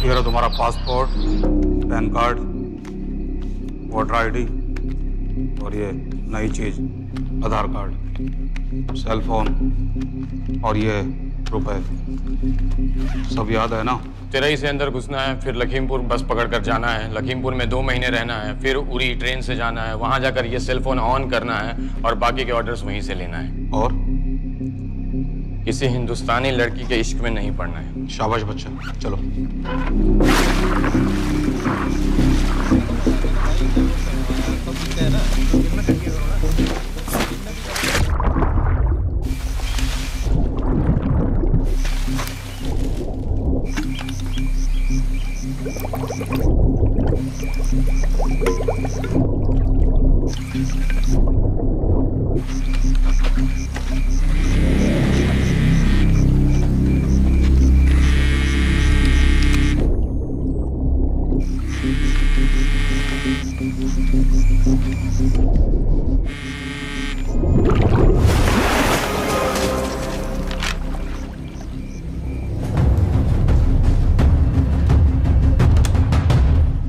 ये रहा तुम्हारा passport, pan card, voter ID और ये नई चीज आधार कार्ड, सेल फोन और ये रुपए। सब याद है ना? तिरई से अंदर घुसना है, फिर लखीमपुर बस पकड़कर जाना है, लखीमपुर में 2 महीने रहना है, फिर उरी ट्रेन से जाना है, वहां जाकर ये सेल फोन ऑन करना है और बाकी के ऑर्डर्स वहीं से लेना है। और किसी हिंदुस्तानी लड़की के इश्क में नहीं पड़ना है। शाबाश बच्चा, चलो।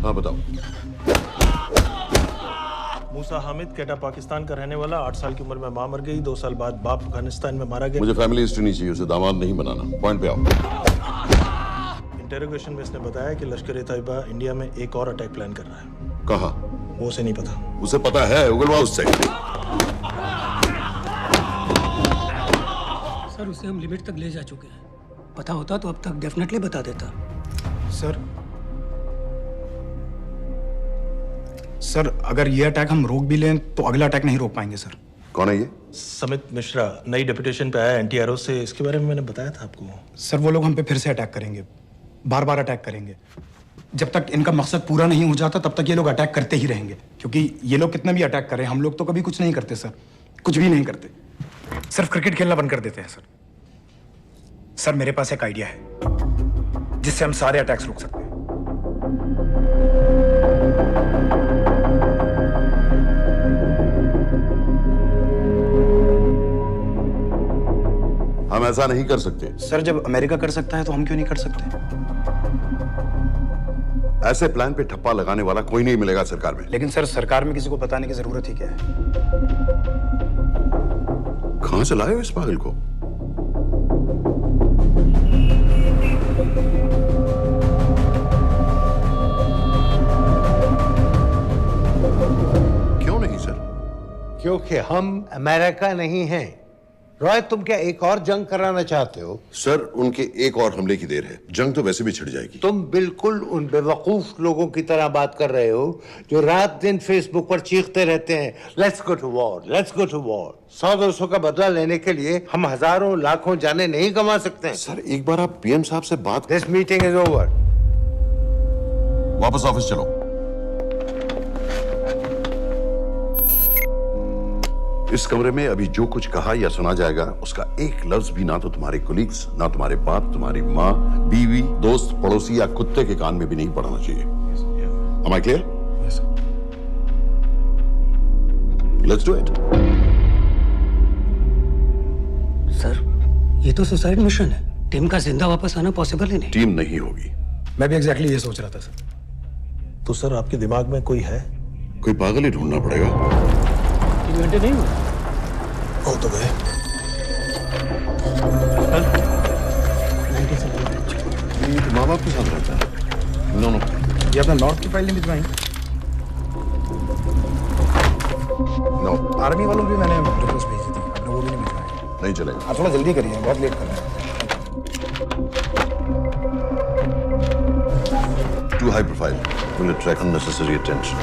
हाँ बताओ। मूसा हामिद, केटा पाकिस्तान का रहने वाला, 8 साल की उम्र में मां मर गई, 2 साल बाद बाप अफगानिस्तान में मारा गया। मुझे फैमिली हिस्ट्री नहीं चाहिए, उसे दामाद नहीं बनाना। पॉइंट पे आओ। इंटेरोगेशन में इसने बताया कि लश्कर ए तैयबा इंडिया में एक और अटैक प्लान कर रहा है। कहाँ? वो उसे नहीं पता। उसे पता है, उगलवा उससे। सर उसे हम लिमिट तक ले जा चुके हैं। पता होता तो अब तक डेफिनेटली बता देता। सर अगर ये अटैक हम रोक भी लें तो अगला अटैक नहीं रोक पाएंगे सर। कौन है ये? समित मिश्रा नई डेपुटेशन पे आया एंटी एरो से। इसके बारे में मैंने बताया था आपको। सर वो लोग हम पे फिर से अटैक करेंगे, बार बार अटैक करेंगे। जब तक इनका मकसद पूरा नहीं हो जाता तब तक ये लोग अटैक करते ही रहेंगे, क्योंकि ये लोग कितना भी अटैक करें हम लोग तो कभी कुछ नहीं करते सर, कुछ भी नहीं करते। सिर्फ क्रिकेट खेलना बंद कर देते हैं सर। सर मेरे पास एक आइडिया है जिससे हम सारे अटैक्स रोक सकते हैं। हम ऐसा नहीं कर सकते। सर जब अमेरिका कर सकता है तो हम क्यों नहीं कर सकते? ऐसे प्लान पे ठप्पा लगाने वाला कोई नहीं मिलेगा सरकार में। लेकिन सर सरकार में किसी को बताने की जरूरत ही क्या है? कहां से लाए हो इस पागल को? क्यों नहीं सर? क्योंकि हम अमेरिका नहीं हैं। रॉय, तुम क्या एक और जंग कराना चाहते हो? सर उनके एक और हमले की देर है, जंग तो वैसे भी छिड़ जाएगी। तुम बिल्कुल उन बेवकूफ लोगों की तरह बात कर रहे हो जो रात दिन फेसबुक पर चीखते रहते हैं let's go to war, let's go to war. 100-200 का बदला लेने के लिए हम हजारों लाखों जाने नहीं कमा सकते। सर एक बार आप पीएम साहब से बात। This meeting is over. वापस ऑफिस चलो। इस कमरे में अभी जो कुछ कहा या सुना जाएगा उसका एक लफ्ज भी ना तो तुम्हारे कोलीग्स, ना तुम्हारे बाप, तुम्हारी माँ, बीवी, दोस्त, पड़ोसी या कुत्ते के कान में भी नहीं पड़ना चाहिए। Am I clear? Yes, sir. Let's do it. Sir ये तो सुसाइड मिशन है। टीम का जिंदा वापस आना पॉसिबल ही नहीं। टीम नहीं होगी। मैं भी एग्जैक्टली ये सोच रहा था सर। तो सर आपके दिमाग में कोई है? कोई पागल ही ढूंढना पड़ेगा। 3 घंटे नहीं हुए। हो तो गए। माँ बाप के साथ रहता है। नो नो, ये अपना नॉर्थ की फाइल नहीं भिजवाई? नो आर्मी वालों भी मैंने रिक्वेस्ट भेजी थी, आपने वो भी नहीं भिजवाई। नहीं चलेगा। आप थोड़ा जल्दी करिए, बहुत लेट कर रहे हैं। Too high profile. Will attract unnecessary attention.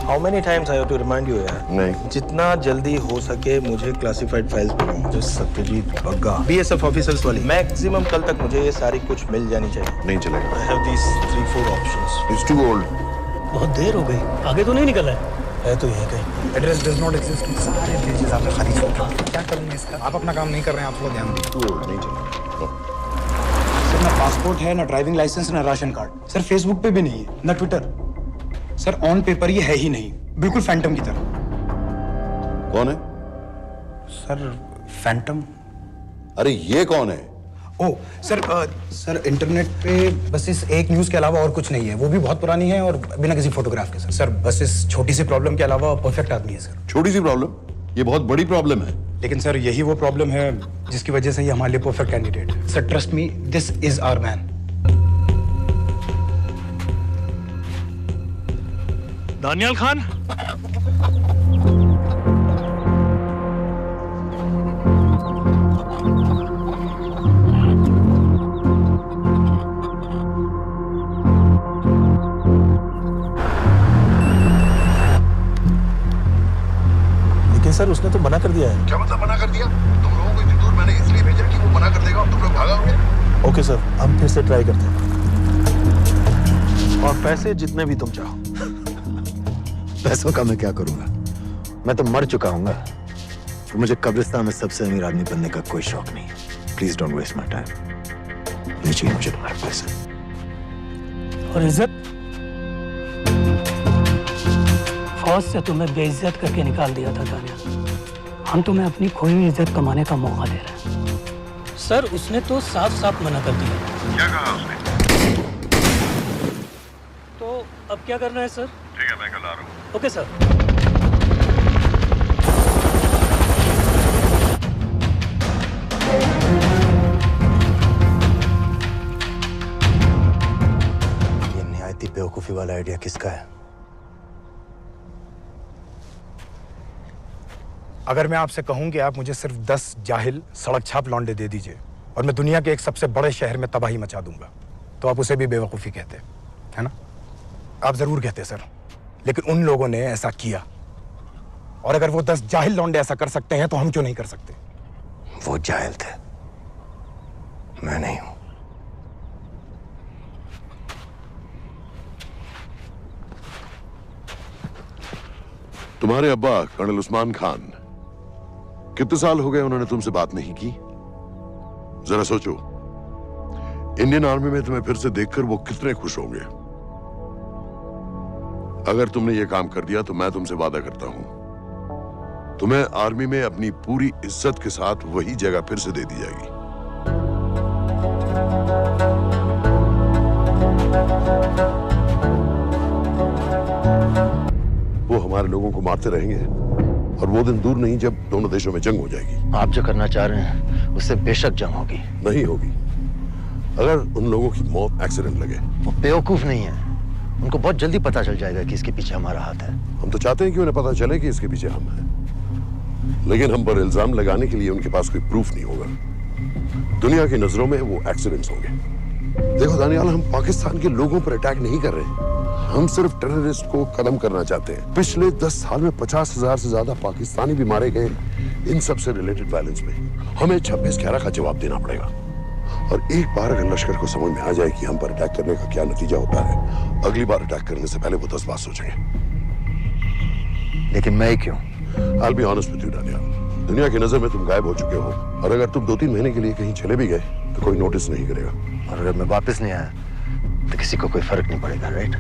How many times I have to remind you यार? नहीं। जितना जल्दी हो सके मुझे क्लासिफाइड फाइल्स बनाओ। जो सत्यजीत बग्गा, बीएसएफ ऑफिसर्स वाली। मैक्सिमम कल तक मुझे ये सारी कुछ मिल जानी चाहिए। नहीं चलेगा। I have these 3-4 options. It's too old. बहुत देर हो गई, आगे तो नहीं निकला है। है तो यहीं कहीं। Address does not exist. सारे पेजेस आपने खाली छोड़ दिए। क्या करूंगा इसका? आप अपना काम नहीं कर रहे हैं, आप थोड़ा ध्यान दीजिए। Too old. नहीं चलेगा। No. सर ना पासपोर्ट है, ना ड्राइविंग लाइसेंस, ना राशन कार्ड। सर फेसबुक पे भी नहीं है, ना ट्विटर। सर ऑन पेपर ये है ही नहीं, बिल्कुल फैंटम की तरह। कौन है? Sir Phantom? अरे ये कौन है? ओ सर इंटरनेट पे बस इस एक न्यूज़ के अलावा और कुछ नहीं है, वो भी बहुत पुरानी है और बिना किसी फोटोग्राफ के। सर बस इस छोटी सी प्रॉब्लम के अलावा परफेक्ट आदमी है सर। छोटी सी प्रॉब्लम? ये बहुत बड़ी प्रॉब्लम है। लेकिन सर यही वो प्रॉब्लम है जिसकी वजह से ये हमारे लिए परफेक्ट कैंडिडेट है। Sir trust me, this is our man. Daniyal Khan, sir उसने तो मना कर दिया है। क्या मतलब मना कर दिया? तुम लोगों को इतनी दूर मैंने इसलिए भेजा कि वो मना कर देगा और तुम लोग भागोगे। ओके सर, हम फिर से ट्राई करते हैं। और पैसे जितने भी तुम चाहो। पैसों का मैं क्या करूंगा? मैं तो मर चुका हूंगा। तो मुझे कब्रिस्तान में सबसे अमीर आदमी बनने का कोई शौक नहीं। Please don't waste my time. नहीं चाहिए मुझे तुम्हारे पैसे। और इज्जत? फौज से तुम्हें बेइज्जत करके निकाल दिया था दानियाल। हम तुम्हें अपनी खोई हुई इज्जत कमाने का मौका दे रहे हैं। सर उसने तो साफ साफ मना कर दिया। क्या कहा उसने? तो अब क्या करना है सर? ठीक है, मैं कल आ रहा हूँ। Okay sir. ये निहायती बेवकूफी वाला आइडिया किसका है? अगर मैं आपसे कहूं कि आप मुझे सिर्फ 10 जाहिल सड़क छाप लौंडे दे दीजिए और मैं दुनिया के एक सबसे बड़े शहर में तबाही मचा दूंगा, तो आप उसे भी बेवकूफ़ी कहते, है ना? आप ज़रूर कहते सर, लेकिन उन लोगों ने ऐसा किया। और अगर वो 10 जाहिल लौंडे ऐसा कर सकते हैं तो हम क्यों नहीं कर सकते? वो जाहिल थे, मैं नहीं हूं। तुम्हारे अब्बा कर्नल उस्मान खान, कितने साल हो गए उन्होंने तुमसे बात नहीं की? जरा सोचो, इंडियन आर्मी में तुम्हें फिर से देखकर वो कितने खुश होंगे। अगर तुमने ये काम कर दिया तो मैं तुमसे वादा करता हूं, तुम्हें आर्मी में अपनी पूरी इज्जत के साथ वही जगह फिर से दे दी जाएगी। वो हमारे लोगों को मारते रहेंगे और वो दिन दूर नहीं जब दोनों देशों में जंग हो जाएगी। आप जो करना चाह रहे हैं उससे बेशक जंग होगी। नहीं होगी। अगर उन लोगों की मौत एक्सीडेंट लगे। वो बेवकूफ नहीं है, उनको बहुत जल्दी पता चल जाएगा कि इसके पीछे हमारा हाथ है। हम तो चाहते हैं कि उन्हें पता चले कि इसके पीछे हम हैं, लेकिन हम पर इल्जाम लगाने के लिए उनके पास कोई प्रूफ नहीं होगा। दुनिया की नजरों में वो एक्सीडेंट्स होंगे। देखो दानियाल, हम पाकिस्तान के लोगों पर अटैक नहीं कर रहे, हम सिर्फ टेररिस्ट को खत्म करना चाहते हैं। पिछले 10 साल में 50,000 से ज्यादा पाकिस्तानी भी मारे गए इन सब से रिलेटेड वायलेंस में। हमें 26/11 का जवाब देना पड़ेगा। और एक बार अगर लश्कर को समझ में आ जाए कि हम पर अटैक करने का क्या नतीजा होता है, अगली बार अटैक करने से पहले वो 10 बार सोचेंगे। लेकिन मैं क्यों? I'll be honest with you, Daniyal, दुनिया की नजर में तुम गायब हो चुके हो, और अगर तुम 2-3 महीने के लिए कहीं चले भी गए तो कोई नोटिस नहीं करेगा। और अगर मैं वापस नहीं आया तो किसी को कोई फर्क नहीं पड़ेगा, राइट?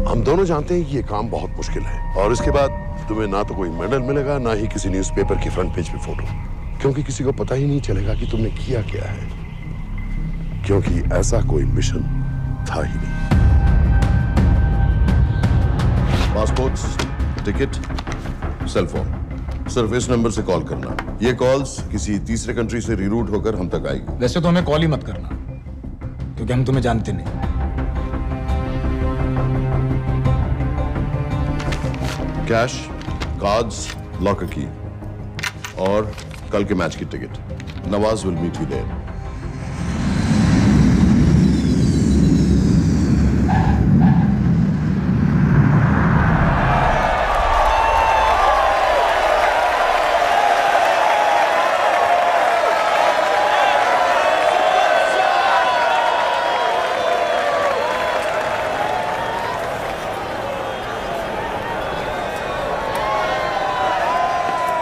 हम दोनों जानते हैं कि ये काम बहुत मुश्किल है, और इसके बाद तुम्हें ना तो कोई मेडल मिलेगा, ना ही किसी न्यूज़पेपर की फ्रंट पेज पे फोटो, क्योंकि किसी को पता ही नहीं चलेगा कि तुमने किया क्या है, क्योंकि ऐसा कोई मिशन था ही नहीं। पासपोर्ट्स, टिकट, सेल फोन, सिर्फ इस नंबर से कॉल करना। ये कॉल्स किसी तीसरे कंट्री से रीरूट होकर हम तक आएगी। वैसे तो हमें कॉल ही मत करना, क्योंकि हम तुम्हें जानते नहीं। कैश, कार्ड्स, लॉकर की और कल के मैच की ticket. Nawaz will meet you there.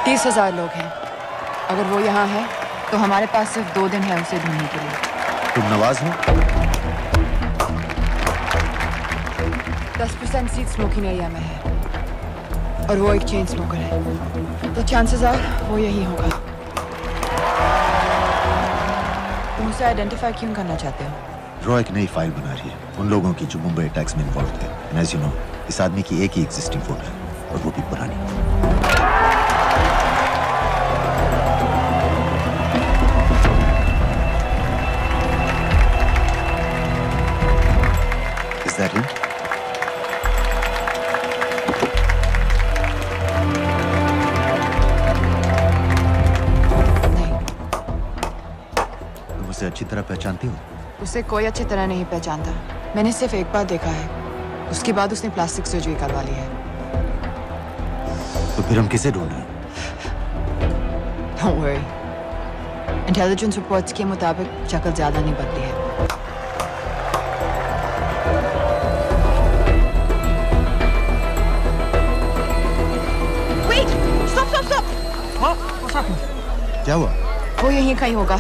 तीस 30,000 लोग हैं। अगर वो यहाँ है तो हमारे पास सिर्फ 2 दिन है उसे ढूंढने के लिए। तुम नवाज हो? 10% सीट स्मोकिंग एरिया में है और वो एक चेन स्मोकर है, तो चांसेस आर वो यही होगा। तुम उसे आइडेंटिफाई क्यों करना चाहते हो? रॉ एक नई फाइल बना रही है उन लोगों की जो मुंबई अटैक्स में इन्वॉल्व थे। एंड एज यू नो, इस आदमी की एक ही एग्जिस्टिंग फोटो है और वो भी पुरानी। Is that him? नहीं, तुम उसे अच्छी तरह पहचानती हो? उसे कोई अच्छी तरह नहीं पहचानता। मैंने सिर्फ एक बार देखा है, उसके बाद उसने प्लास्टिक सर्जरी करवा ली है। तो फिर हम किसे ढूंढ रहे हैं? Don't worry. इंटेलिजेंस रिपोर्ट्स के मुताबिक शक्ल ज्यादा नहीं बदली है। Wait! Stop! Stop! Stop! What's happened? क्या हुआ? वो यहीं कहीं होगा।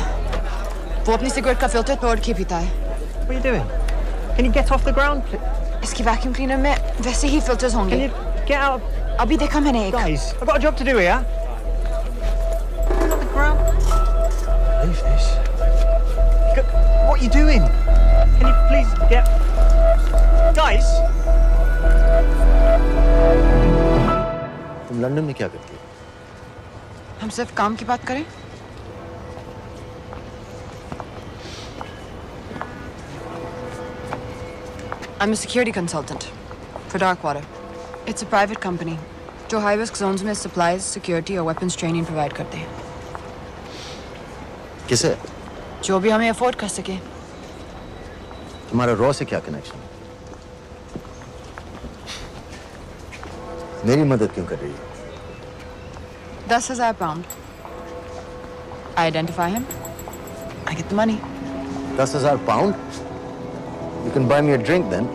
वो अपनी सिगरेट का फिल्टर तोड़ के पीता है। What are you doing? Can you get off the ground, please? इसकी वैक्यूम क्लीनर में वैसे ही फिल्टर्स Can होंगे। you get out? अभी देखा मैंने एक। Guys, I've got a job to do here. Get off the ground. Leave this. What are you doing? Can you please get... Guys! तुम London में क्या करती हो? हम सिर्फ काम की बात करें? I'm a security consultant for Darkwater. It's a private company जो high risk zones में supplies, security और weapons training provide करते हैं। किसे? जो भी हमें afford कर सके। तुम्हारा रॉ से क्या कनेक्शन? मेरी मदद क्यों कर रही है? 10,000 pound. I identify him. I get the money. 10,000 pound? You can buy me a drink then.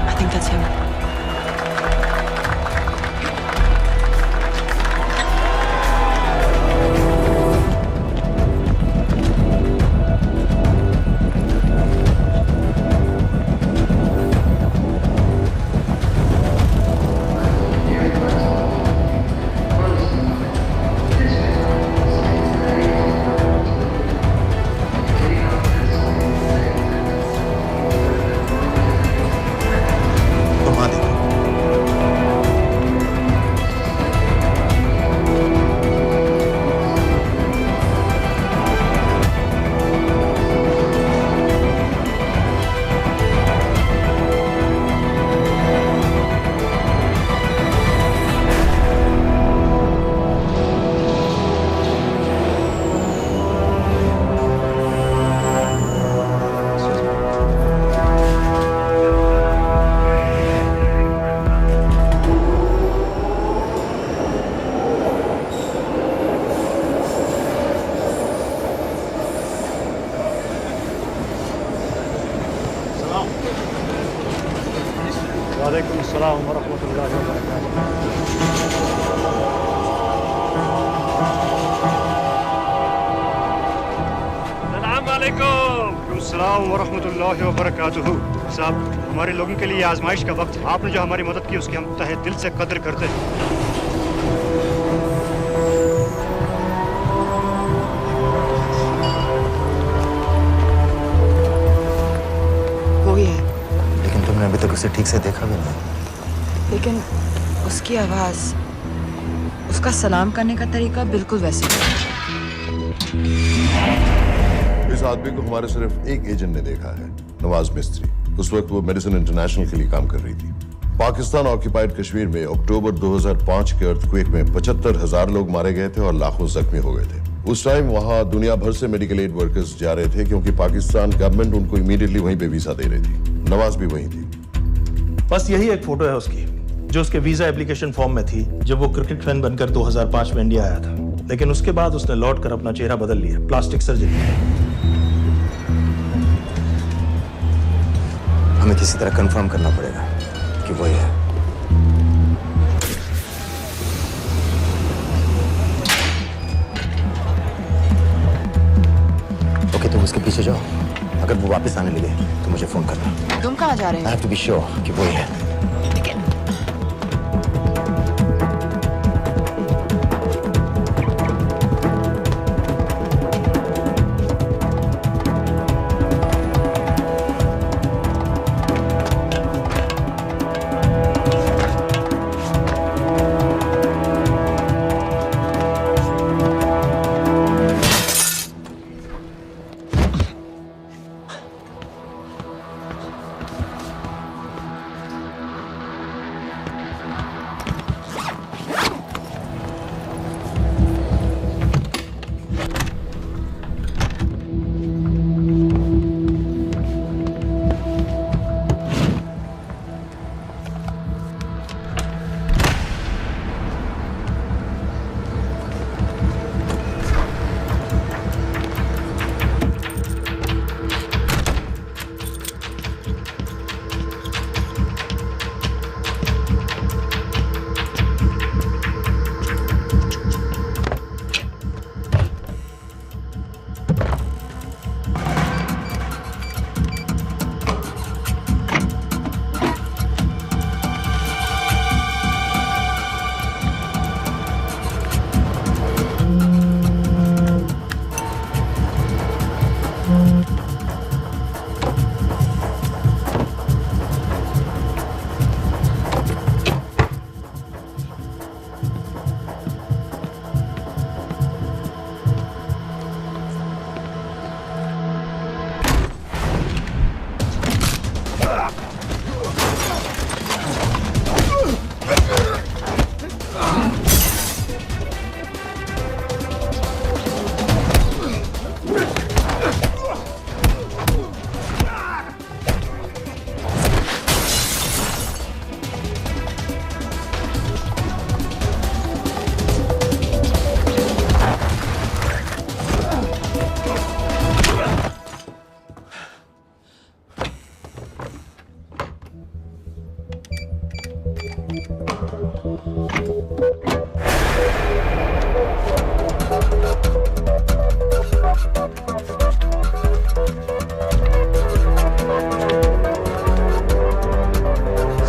I think that's him. घुमा दे। वालेकुम अस्सलाम व रहमतुल्लाहि व बरकातुहू। अस्सलाम वालेकुम। अस्सलाम व रहमतुल्लाहि व बरकातुहू। साहब, हमारे लोगों के लिए आजमाइश का वक्त है। आपने जो हमारी मदद की उसकी हम तहे दिल से कद्र करते हैं। वो ही है, लेकिन तुमने अभी तक उसे ठीक से देखा भी नहीं। लेकिन उसकी आवाज, उसका सलाम करने का तरीका बिल्कुल वैसे ही है। इस आदमी को हमारे सिर्फ एक एजेंट ने देखा है, नवाज मिस्त्री। उस वक्त वो मेडिसिन इंटरनेशनल के लिए काम कर रही थी। पाकिस्तान ऑक्यूपाइड कश्मीर में अक्टूबर 2005 के अर्थक्वेक में 75,000 लोग मारे गए थे और लाखों जख्मी हो गए थे। उस टाइम वहां दुनिया भर से मेडिकल एड वर्कर्स जा रहे थे क्योंकि पाकिस्तान गवर्नमेंट उनको इमीडिएटली वहीं पे वीजा दे रही थी। नवाज भी वहीं थी। बस यही एक फोटो है उसकी जो उसके वीजा एप्लीकेशन फॉर्म में थी जब वो क्रिकेट फैन बनकर 2005 में इंडिया आया था। लेकिन उसके बाद उसने लौटकर अपना चेहरा बदल लिया, प्लास्टिक सर्जरी। हमें किसी तरह कंफर्म करना पड़ेगा कि वही है। ओके, तुम उसके पीछे जाओ। अगर वो वापस आने लगे तो मुझे फोन करना। तुम कहाँ जा रहे I हो? have to be sure कि वही है।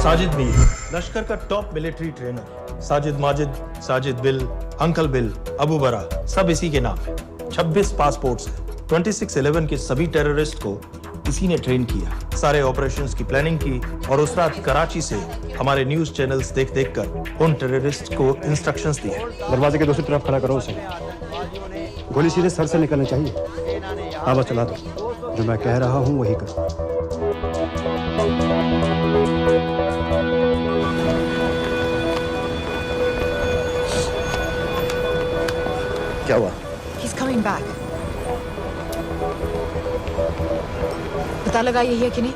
साजिद मीर, लश्कर का top military trainer. Sajid Majid, Sajid bill, uncle bill, Abu बरा, सब इसी के नाम है। 26 पासपोर्ट्स हैं। 26/11 के सभी टेररिस्ट को इसी ने ट्रेन किया। सारे ऑपरेशंस की प्लानिंग की और उस रात कराची से हमारे न्यूज चैनल्स देख कर उन टेररिस्ट को इंस्ट्रक्शंस दिए। दरवाजे के दूसरी तरफ खड़ा करो उसे। गोली सीधे सर से निकलनी चाहिए। हाँ बस चला दो। जो मैं कह रहा हूँ वही कर। क्या हुआ? He's coming back. पता लगा यही है कि नहीं?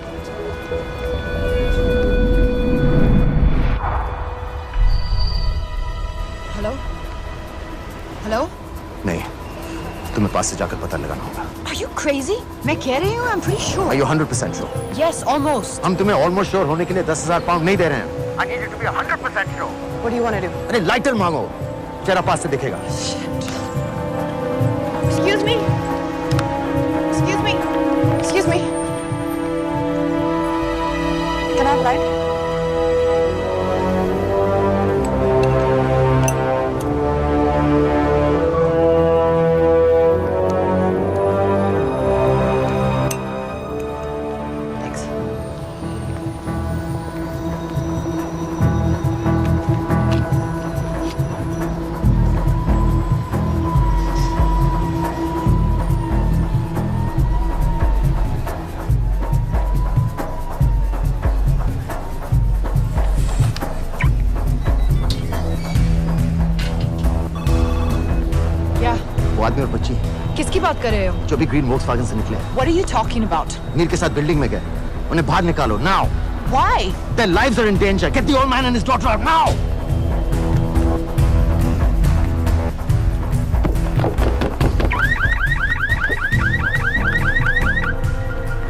हेलो? हेलो? नहीं, तुम्हें पास से जाकर पता लगाना होगा। Are you crazy? मैं कह रही हूँ, I'm pretty sure. Are you 100% sure? Yes, almost. हम तुम्हें ऑलमोस्ट श्योर होने के लिए 10,000 पाउंड नहीं दे रहे हैं। I need you to be 100% sure. What do you want to do? अरे लाइटर मांगो, चेहरा पास से दिखेगा। Excuse me. Excuse me. Excuse me. Can I have light? Thanks. बात कर रहे हो? जो भी ग्रीन वोक्सवैगन से निकले। What are you talking about? Mir के साथ बिल्डिंग में गए, उन्हें बाहर निकालो now. Why? Their lives are in danger. Get the old man and his daughter out now.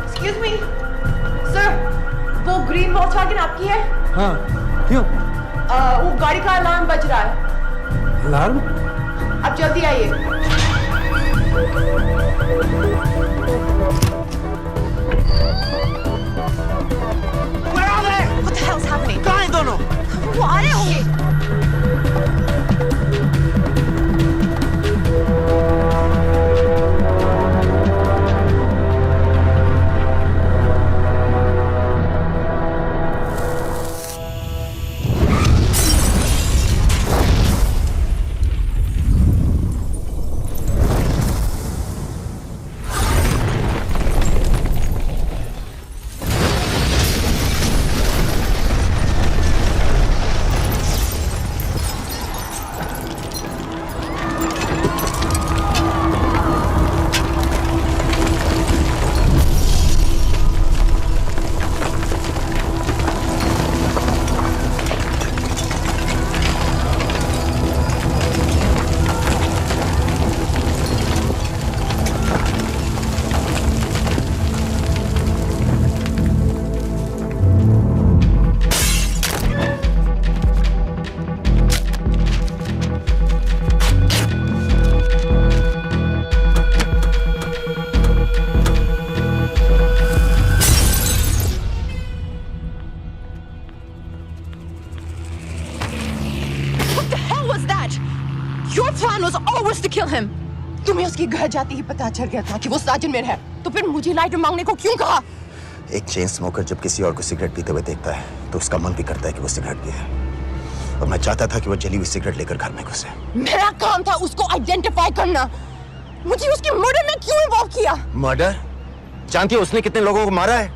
Excuse me, sir. वो ग्रीन वोक्सवैगन आपकी है? हाँ, क्यों? वो गाड़ी का अलार्म बज रहा है। अलार्म? आप जल्दी आइए। Where are they? What the hell's happening? कहाँ हैं दोनों? वो आ रहे होंगे। Your plan was always to kill him. तुम्हें उसके घर जाते ही पता चल गया था कि वो साजिद में है, तो फिर मुझे लाइटर मांगने को क्यों कहा? एक चेन स्मोकर जब किसी और को सिगरेट पीते हुए देखता है तो उसका मन भी करता है कि वो सिगरेट पिए, और मैं चाहता था कि वो जली हुई सिगरेट लेकर घर में घुसे। मेरा काम था उसको आइडेंटिफाई करना। मुझे उसके मर्डर में क्यों इन्वॉल्व किया? मर्डर? जानती है उसने कितने लोगों को मारा है?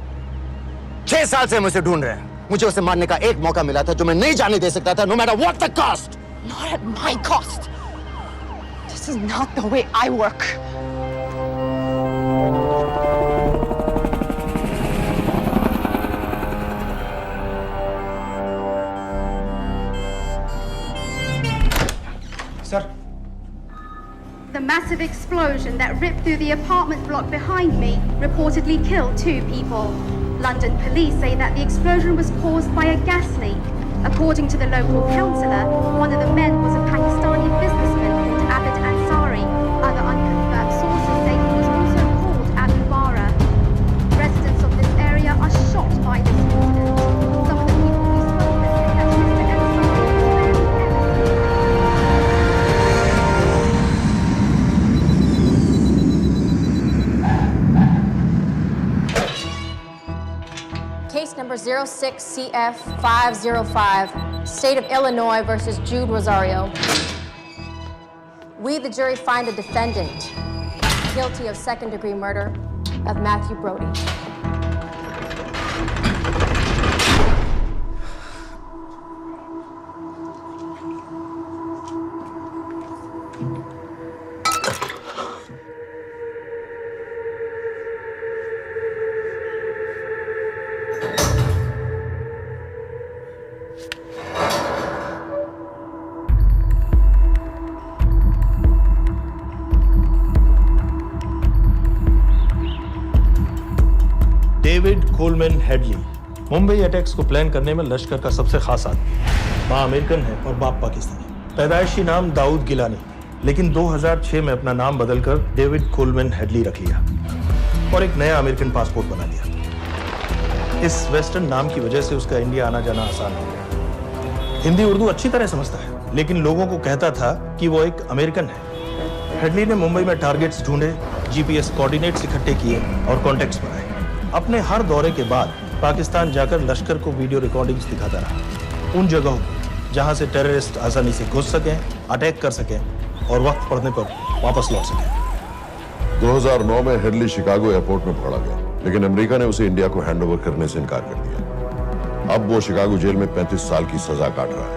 6 साल से हम उसे ढूंढ रहे हैं। मुझे उसे मारने का एक मौका मिला था जो मैं नहीं जाने दे सकता था, no matter what the cost. Not at my cost. This is not the way I work. Sir. The massive explosion that ripped through the apartment block behind me reportedly killed 2 people. London police say that the explosion was caused by a gas leak. According to the local councillor, one of the men was a Pakistani businessman called Abid Ansari. Other unconfirmed sources say he was also called Abu Bara. Residents of this area are shocked by this incident. Some of the people we spoke with say that Mr. Ansari was very Case number 06CF505, State of Illinois versus Jude Rosario. We, the jury, find the defendant guilty of second-degree murder of Matthew Brody. David Coleman Headley Mumbai attacks को plan करने में लश्कर का सबसे खास आदमी। मां American है और बाप पाकिस्तानी। पैदाइशी नाम दाऊद गिलानी, लेकिन 2006 में अपना नाम बदलकर डेविड कोलमैन हेडली रख लिया और एक नया अमेरिकन पासपोर्ट बना लिया। इस वेस्टर्न नाम की वजह से उसका इंडिया आना जाना आसान हो गया। हिंदी उर्दू अच्छी तरह समझता है, लेकिन लोगों को कहता था कि वो एक अमेरिकन है। हेडली ने मुंबई में टारगेट्स ढूंढे, जीपीएस कोऑर्डिनेट्स इकट्ठे किए और कॉन्टेक्ट्स बनाए। अपने हर दौरे के बाद पाकिस्तान जाकर लश्कर को वीडियो रिकॉर्डिंग्स दिखाता रहा, उन जगहों जहां से टेररिस्ट आसानी से घुस सकें, अटैक कर सकें और वक्त पड़ने पर वापस लौट सकें। 2009 में हेडली शिकागो एयरपोर्ट में पकड़ा गया, लेकिन अमेरिका ने उसे इंडिया को हैंडओवर करने से इनकार कर दिया। अब वो शिकागो जेल में 35 साल की सजा काट रहा है।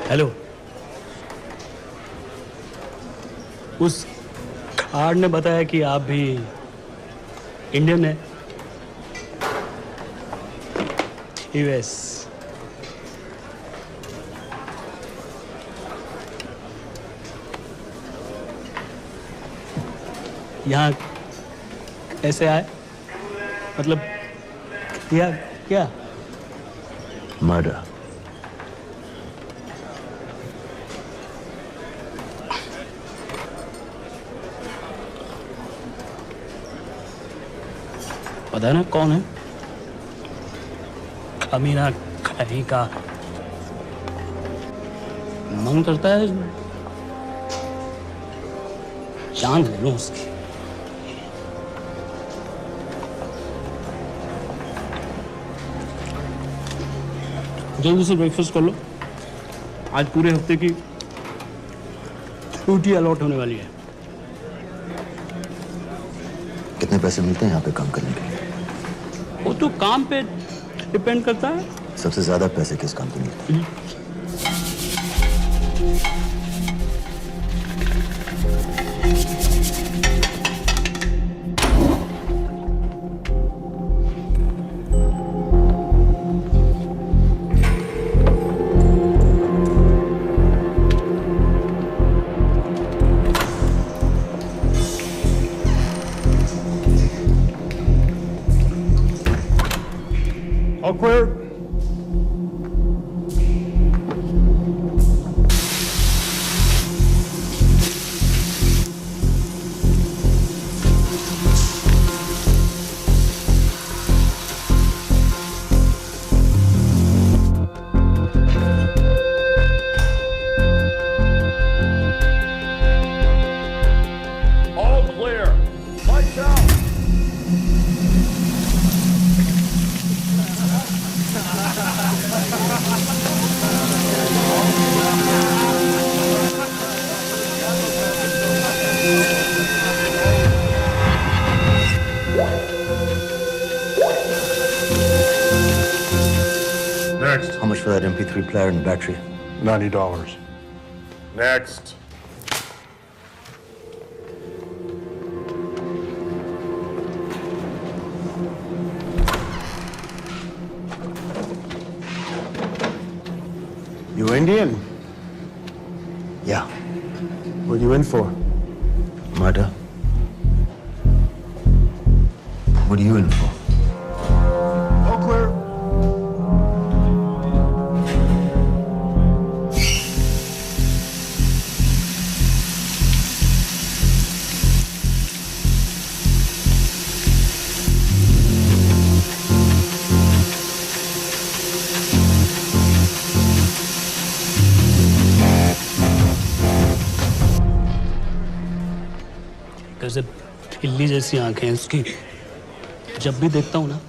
हेलो। उस कार्ड ने बताया कि आप भी इंडियन है। यूएस। यहाँ कैसे आए? मतलब क्या क्या? मर्डर। पता ना कौन है? कमीना कहीं का। मन करता है जान ले लो उसकी। जल्दी से ब्रेकफास्ट कर लो, आज पूरे हफ्ते की छुट्टी अलॉट होने वाली है। कितने पैसे मिलते हैं यहाँ पे काम करने के लिए? वो तो काम पे डिपेंड करता है। सबसे ज्यादा पैसे किस काम पे मिलते हैं? Awkward. All clear. Lights out. Next. How much for that MP3 player and battery? $90. Next. You Indian? Yeah. What are you in for? Murder. What are you in for? All clear. कैसे बिल्ली जैसी आंखें हैं उसकी। जब भी देखता हूँ ना,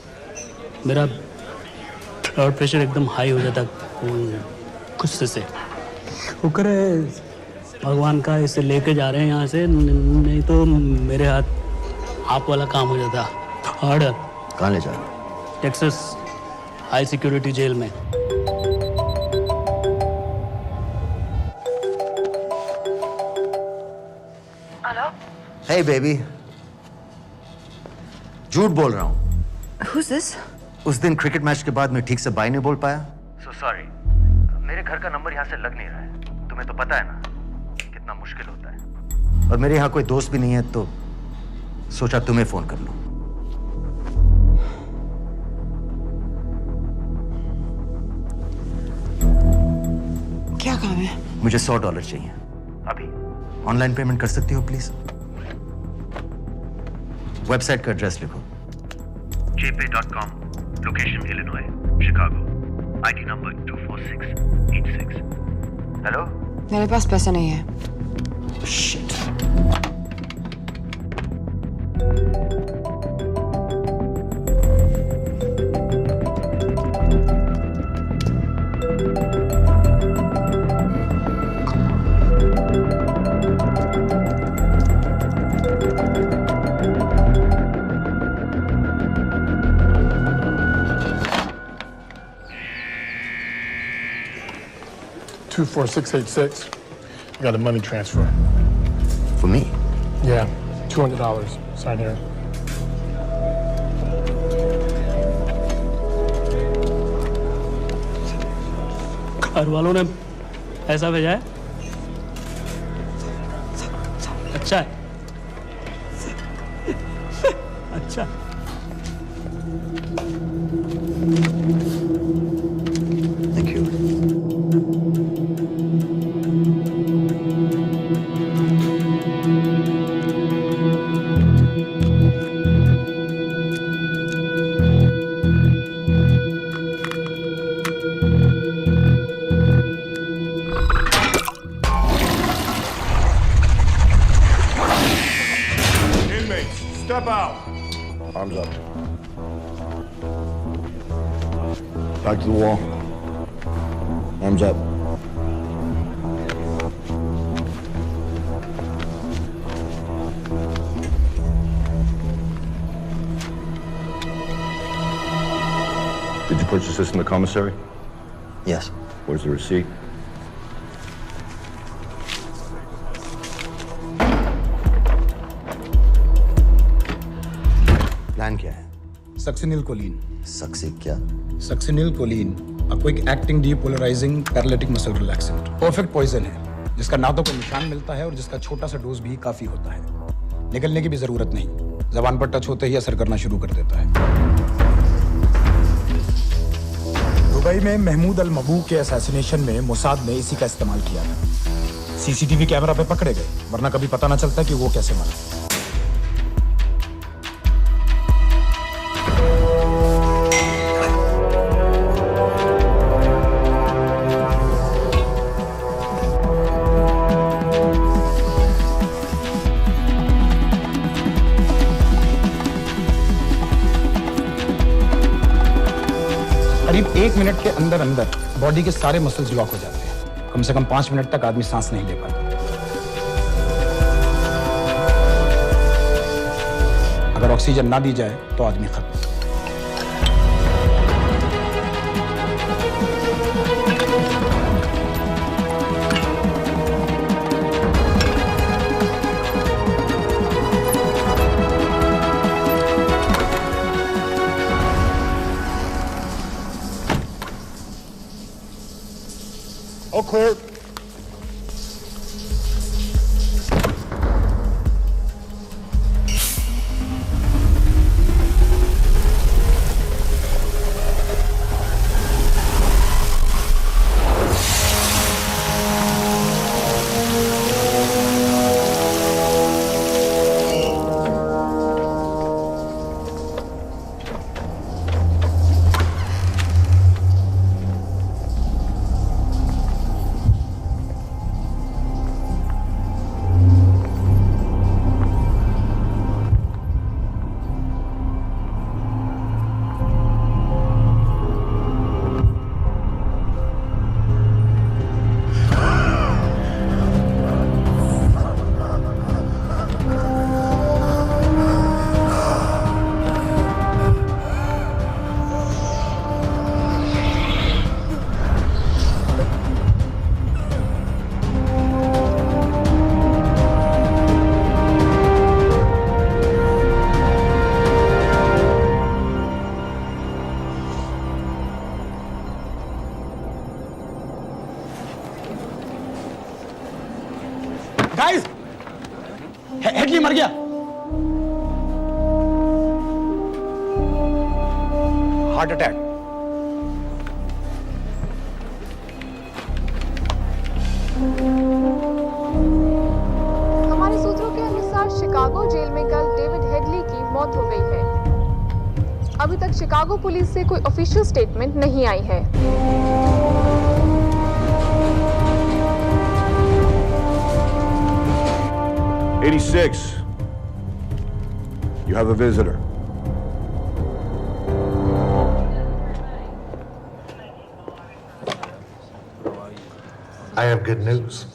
मेरा ब्लड प्रेशर एकदम हाई हो जाता गुस्से से। शुक्र है भगवान का इसे लेके जा रहे हैं यहाँ से, नहीं तो मेरे हाथ आप वाला काम हो जाता। ऑर्डर। कहाँ ले जा रहे हो? टेक्सास हाई सिक्योरिटी जेल में। Hey baby. झूठ बोल रहा हूँ। Who's this? उस दिन क्रिकेट मैच के बाद मैं ठीक से बाय नहीं बोल पाया। So sorry. मेरे घर का नंबर यहाँ से लग नहीं रहा है। तुम्हें तो पता है ना कितना मुश्किल होता है। और मेरे यहाँ कोई दोस्त भी नहीं है, तो सोचा तुम्हें फोन कर लूं। क्या काम है? मुझे $100 चाहिए। अभी ऑनलाइन पेमेंट कर सकती हो प्लीज? वेबसाइट का एड्रेस लिखो। jpay.com, location Illinois, Chicago, ID number 24686. Hello? मेरे पास पैसा नहीं है। Shit. 24686. I got a money transfer. For me? Yeah, $200. Sign here. घर वालों ने पैसा भेजा है? अच्छा है। अच्छा। Thank you. Inmates, step out. Arms up. Back to the wall. Arms up. Did you purchase this in the commissary? Yes. Where's the receipt? Plan क्या है? Succinylcholine. सक्सी क्या? Succinylcholine, a quick acting depolarizing paralytic muscle relaxant. Perfect poison है, जिसका ना तो कोई निशान मिलता है और जिसका छोटा सा डोज भी काफी होता है। निकलने की भी जरूरत नहीं, जबान पर टच होते ही असर करना शुरू कर देता है। दुबई में महमूद अल मबू के असैसिनेशन में मोसाद ने इसी का इस्तेमाल किया था। सीसीटीवी कैमरा पे पकड़े गए, वरना कभी पता ना चलता कि वो कैसे मरा। करीब 1 मिनट के अंदर अंदर बॉडी के सारे मसल्स लॉक हो जाते हैं। कम से कम 5 मिनट तक आदमी सांस नहीं ले पाता। अगर ऑक्सीजन ना दी जाए तो आदमी खत्म। All clear. गाइस, हेडली मर गया। Heart attack. हमारे सूत्रों के अनुसार शिकागो जेल में कल डेविड हेडली की मौत हो गई है। अभी तक शिकागो पुलिस से कोई ऑफिशियल स्टेटमेंट नहीं आई है। 86. You have a visitor. I have good news.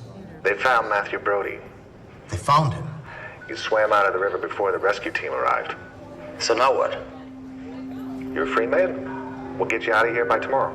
They found Matthew Brody. They found him? He swam out of the river before the rescue team arrived. So now what? You're a free man. We'll get you out of here by tomorrow.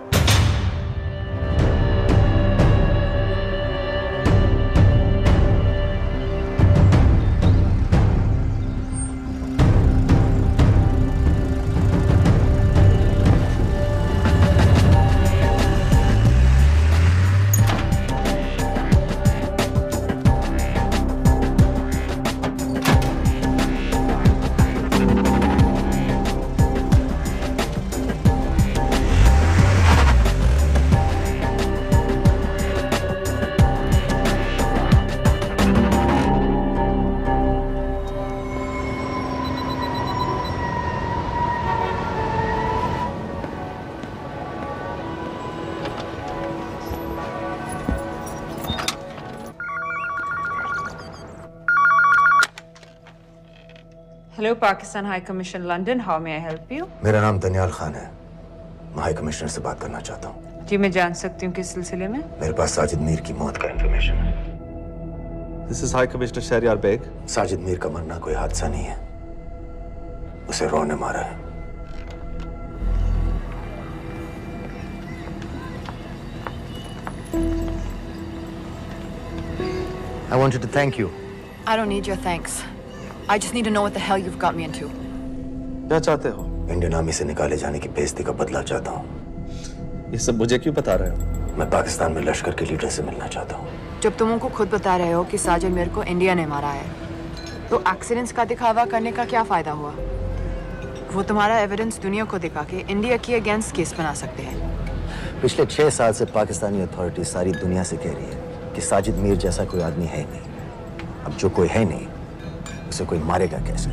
Hello, Pakistan High Commission, London. How may I help you? मेरा नाम दनियाल खान है। मैं high commissioner से बात करना चाहता हूँ। जी मैं जान सकती हूँ किस सिलसिले में? मेरे पास साजिद मीर की मौत का इंफॉर्मेशन है। This is High Commissioner Shahryar Beg. Sajid Mir का मरना कोई हादसा नहीं है, उसे रॉ ने मारा है। I wanted to thank you. I don't need your thanks. I just need to know what the hell you've got me into. क्या चाहते हो? इंडियन आर्मी से निकाले जाने की बेइज्जती का बदला चाहता हूँ। ये सब मुझे क्यों बता रहे हो? मैं पाकिस्तान में लश्कर के लीडर से मिलना चाहता हूँ। जब तुम उनको खुद बता रहे हो कि साजिद मीर को इंडिया ने मारा है, तो एक्सीडेंट्स का दिखावा करने का क्या फायदा हुआ? वो तुम्हारा एविडेंस दुनिया को दिखा के इंडिया के अगेंस्ट केस बना सकते हैं। पिछले 6 साल से पाकिस्तानी अथॉरिटी सारी दुनिया से कह रही है कि साजिद मीर जैसा कोई आदमी है नहीं। अब जो कोई है नहीं, उसे कोई मारेगा कैसे?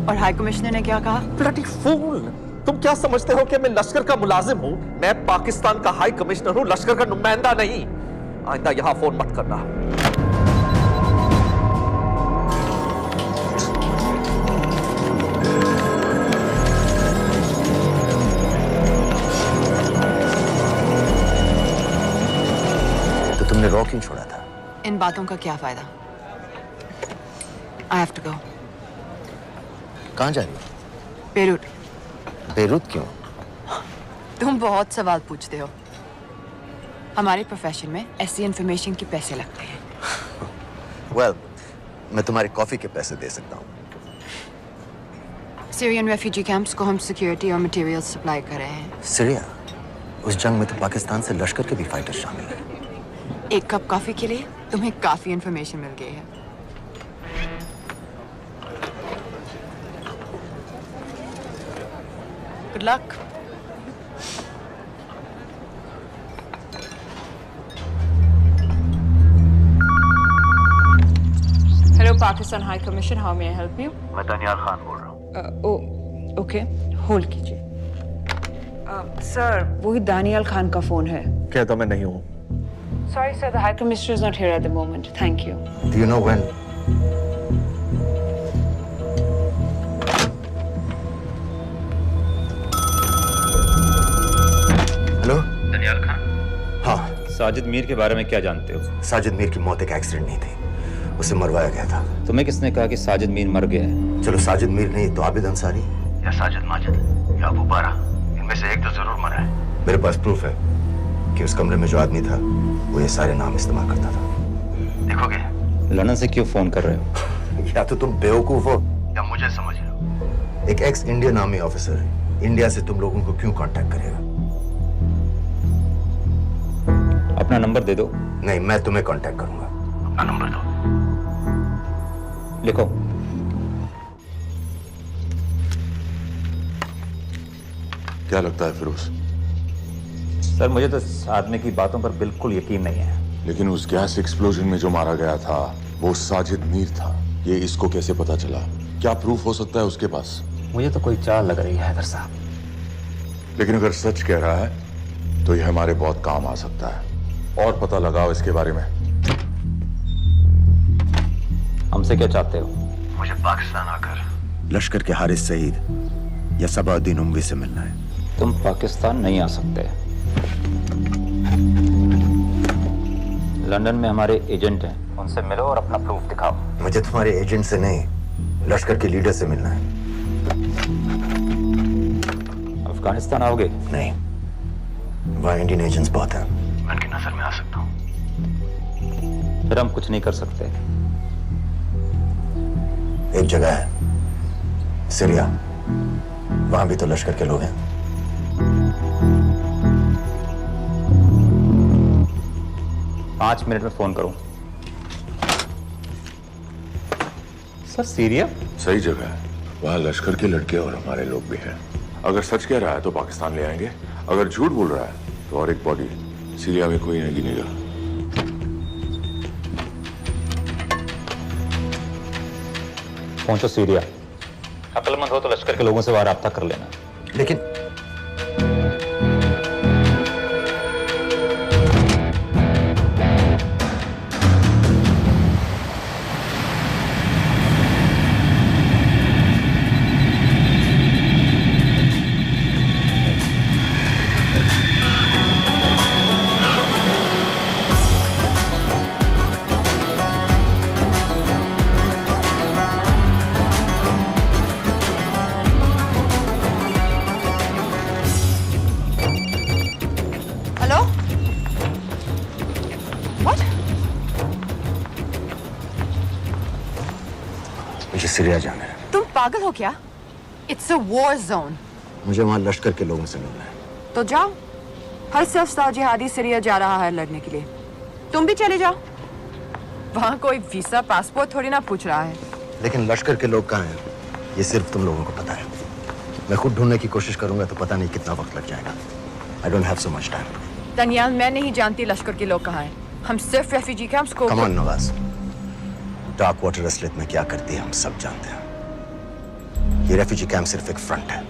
और हाई कमिश्नर ने क्या कहा? Bloody fool! तुम क्या समझते हो कि मैं लश्कर का मुलाजिम हूँ? मैं पाकिस्तान का हाई कमिश्नर हूँ, लश्कर का नुमाइंदा नहीं। आइंदा यहाँ फोन मत करना। तो तुमने रॉ क्यों छोड़ा था? इन बातों का क्या फायदा? I have to go. कहाँ जा रही हो? बेरूट। बेरूत क्यों? तुम बहुत सवाल पूछते हो। हमारे प्रोफेशन में ऐसी इंफॉर्मेशन के पैसे लगते हैं। Well, मैं तुम्हारी कॉफी के पैसे दे सकता हूँ। सीरियन रेफ्यूजी कैंप्स को हम सिक्योरिटी और मटेरियल सप्लाई कर रहे हैं। सीरिया? उस जंग में तो पाकिस्तान से लश्कर के भी फाइटर शामिल हैं। एक कप कॉफी के लिए तुम्हें काफी इंफॉर्मेशन मिल गई है। Good luck. Hello, Pakistan High Commission. How may I help you? मैं दनियाल खान बोल रहा हूँ। ओके, होल्ड कीजिए। सर, वही दानियाल खान का फोन है। कहता मैं नहीं हूँ। Sorry, sir. The High Commissioner is not here at the moment. Thank you. Do you know when? Hello? Daniyal Khan? हाँ। साजिद मीर के बारे में क्या जानते हो? साजिद मीर की मौत एक एक्सीडेंट नहीं थी, उसे मरवाया गया था। तुम्हें किसने कहा कि साजिद मीर मर गया है? चलो साजिद मीर नहीं तो आबिद अंसारी या साजिद माजिद या अबू बारा, इनमें से एक तो जरूर मरा है। मेरे पास प्रूफ है कि उस कमरे में जो आदमी था वो ये सारे नाम इस्तेमाल करता था। देखोगे? लंदन से क्यों फोन कर रहे हो? या तो तुम बेवकूफ हो या मुझे समझ रहे हो। एक एक्स इंडियन आर्मी ऑफिसर है, इंडिया से तुम लोगों को क्यों कांटेक्ट करेगा? अपना नंबर दे दो। नहीं, मैं तुम्हें कांटेक्ट करूंगा। अपना नंबर दो। लिखो। क्या लगता है फिरोज? सर मुझे तो इस आदमी की बातों पर बिल्कुल यकीन नहीं है। लेकिन उस गैस एक्सप्लोजन में जो मारा गया था वो साजिद मीर था। ये इसको कैसे पता चला? क्या प्रूफ हो सकता है उसके पास? मुझे तो कोई चाल लग रही है हैदर साहब। लेकिन अगर सच कह रहा है तो ये हमारे बहुत काम आ सकता है। और पता लगाओ इसके बारे में। हमसे क्या चाहते हो? मुझे पाकिस्तान आकर लश्कर के हारिस सईद या सबाउद्दीन उमवी से मिलना है। तुम पाकिस्तान नहीं आ सकते। लंदन में हमारे एजेंट हैं, उनसे मिलो और अपना प्रूफ दिखाओ। मुझे तुम्हारे एजेंट से नहीं, लश्कर के लीडर से मिलना है। अफगानिस्तान आओगे? नहीं, वहाँ इंडियन एजेंट्स बहुत हैं। मैं उनकी नजर में आ सकता हूँ। फिर हम कुछ नहीं कर सकते। एक जगह है सीरिया, वहां भी तो लश्कर के लोग हैं। पाँच मिनट में फोन करूं। Sir Syria? सही जगह है, वहाँ लश्कर के लड़के और हमारे लोग भी हैं। अगर सच कह रहा है तो पाकिस्तान ले आएंगे, अगर झूठ बोल रहा है तो और एक बॉडी सीरिया में कोई नहीं गिनेगा। पहुंचो सीरिया। अक्लमंद हो तो लश्कर के लोगों से वहां राब्ता कर लेना। लेकिन सीरिया जाना है। तुम पागल हो क्या? It's a war zone. मुझे वहां लश्कर के लोगों से मिलना है। तो जाओ। हर सस्ता जिहादी सीरिया जा रहा है लड़ने के लिए। तुम भी चले जाओ। वहां कोई वीसा पासपोर्ट थोड़ी ना पूछ रहा है। लेकिन लश्कर के लोग कहाँ हैं? ये सिर्फ तुम लोगों को पता है। मैं खुद ढूंढने की कोशिश करूंगा तो पता नहीं कितना वक्त लग जाएगा। I don't have so much time. Daniyal, मैं नहीं जानती लश्कर के लोग कहाँ हैं। हम सिर्फ रेफ्यूजी कैंप्स को। Come on, Nawaz. Dark water असलियत में क्या करती है हम सब जानते हैं। ये रेफ्यूजी कैंप सिर्फ एक फ्रंट है।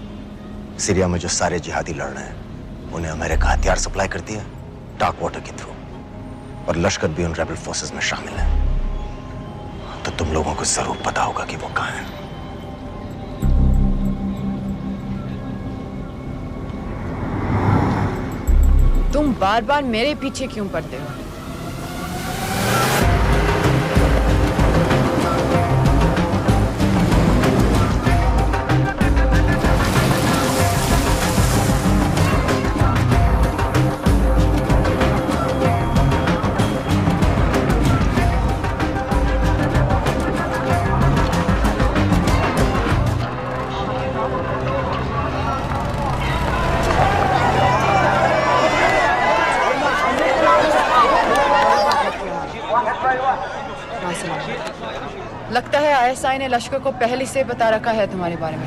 सीरिया में जो सारे जिहादी लड़ रहे हैं उन्हें अमेरिका हथियार सप्लाई करती है डार्क वाटर के थ्रू, और लश्कर भी उन रेबल फोर्सेस में शामिल है। तो तुम लोगों को जरूर पता होगा कि वो कहाँ है। तुम बार बार मेरे पीछे क्यों पड़ते हो? लगता है आईएसआई ने लश्कर को पहले से बता रखा है तुम्हारे बारे में।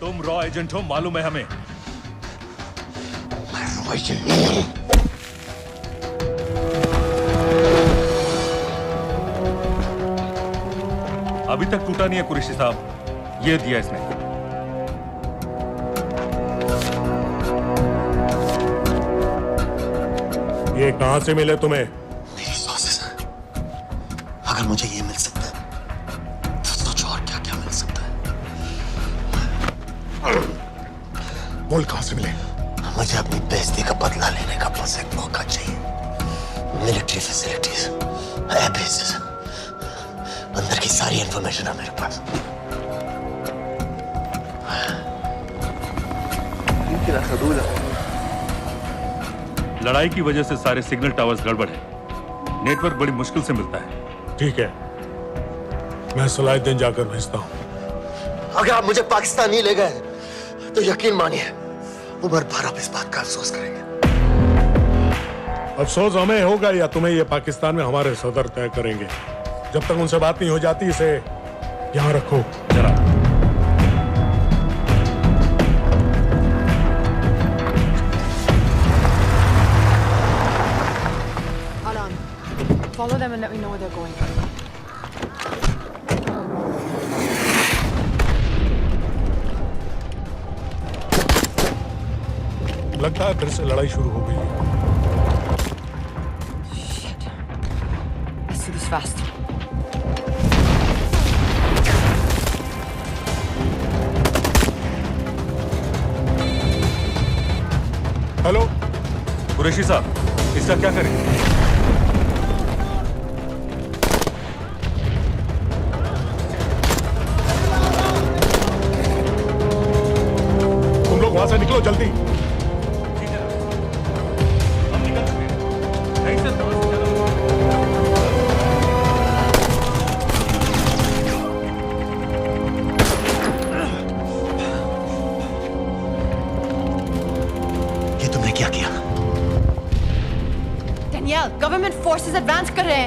तुम रॉ एजेंट हो, मालूम है हमें। मैं रॉ एजेंट नहीं हूं। अभी तक टूटा नहीं है कुरैशी साहब। ये दिया इसने। ये कहां से मिले तुम्हें? मेरी सॉसेस। अगर मुझे ये मिल सकता है तो सोचो और क्या क्या मिल सकता है। बोल कहां से मिले? मुझे अपनी बेइज्जती का बदला लेने का बस एक मौका चाहिए। मिलिट्री फैसिलिटीज, एयर बेसेस, अंदर की सारी इंफॉर्मेशन है मेरे पास। लड़ाई की वजह से सारे सिग्नल टावर्स गड़बड़ है। नेटवर्क बड़ी मुश्किल से मिलता है। ठीक है, मैं सलाहुद्दीन जाकर भेजता हूं। अगर आप मुझे पाकिस्तान नहीं ले गए तो यकीन मानिए उमर भर आप इस बात का अफसोस करेंगे। अफसोस हमें होगा या तुम्हें ये पाकिस्तान में हमारे सदर तय करेंगे। जब तक उनसे बात नहीं हो जाती इसे यहां रखो जरा। Follow them and let me know where they're going. लगता है फिर से लड़ाई शुरू हो गई है। Shit. Let's do this fast. Hello Qureshi साहब, इसका क्या करें? वहां से निकलो जल्दी।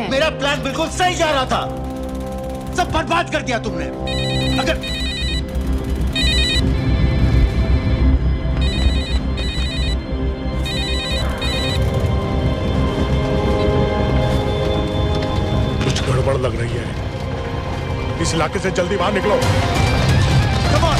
हैं। मेरा प्लान बिल्कुल सही जा रहा था, सब बर्बाद कर दिया तुमने। अगर कुछ गड़बड़ लग रही है, इस इलाके से जल्दी बाहर निकलो। Come on,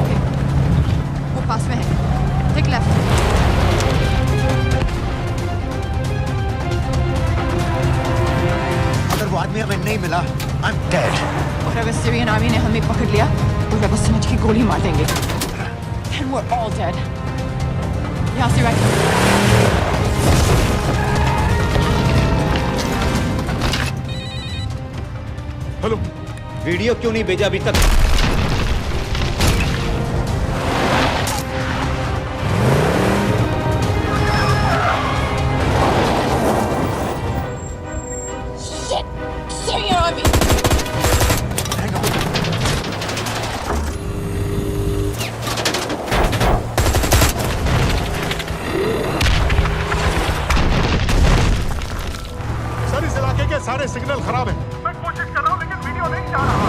ओके, वो पास में है। Take left. अगर वो आदमी हमें नहीं मिला, I'm dead. और अगर सीरियन आर्मी ने हमें पकड़ लिया तो वे बस समझ के गोली मार देंगे। Then we're all dead. यहाँ से राइट। हेलो, वीडियो क्यों नहीं भेजा अभी तक? Syrian army. सर इस इलाके के सारे सिग्नल खराब हैं। मैं कोशिश कर रहा हूं लेकिन वीडियो नहीं जा रहा।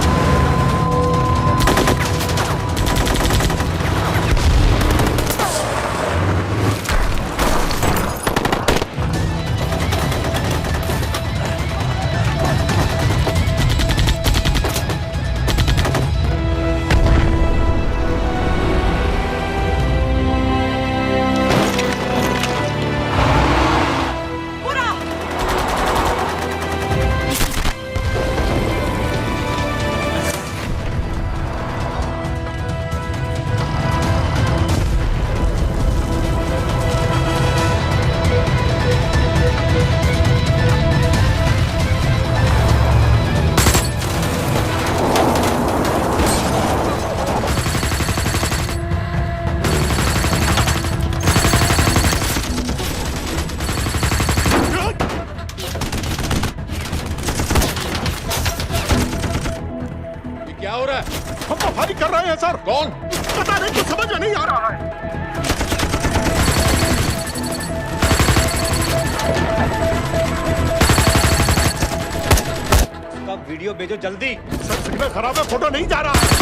क्या हो रहा है? हम तो फायरिंग कर रहे हैं सर। कौन? पता नहीं, कुछ समझ में नहीं आ रहा है। उसका वीडियो भेजो जल्दी। सर सिग्नल खराब है, फोटो नहीं जा रहा है।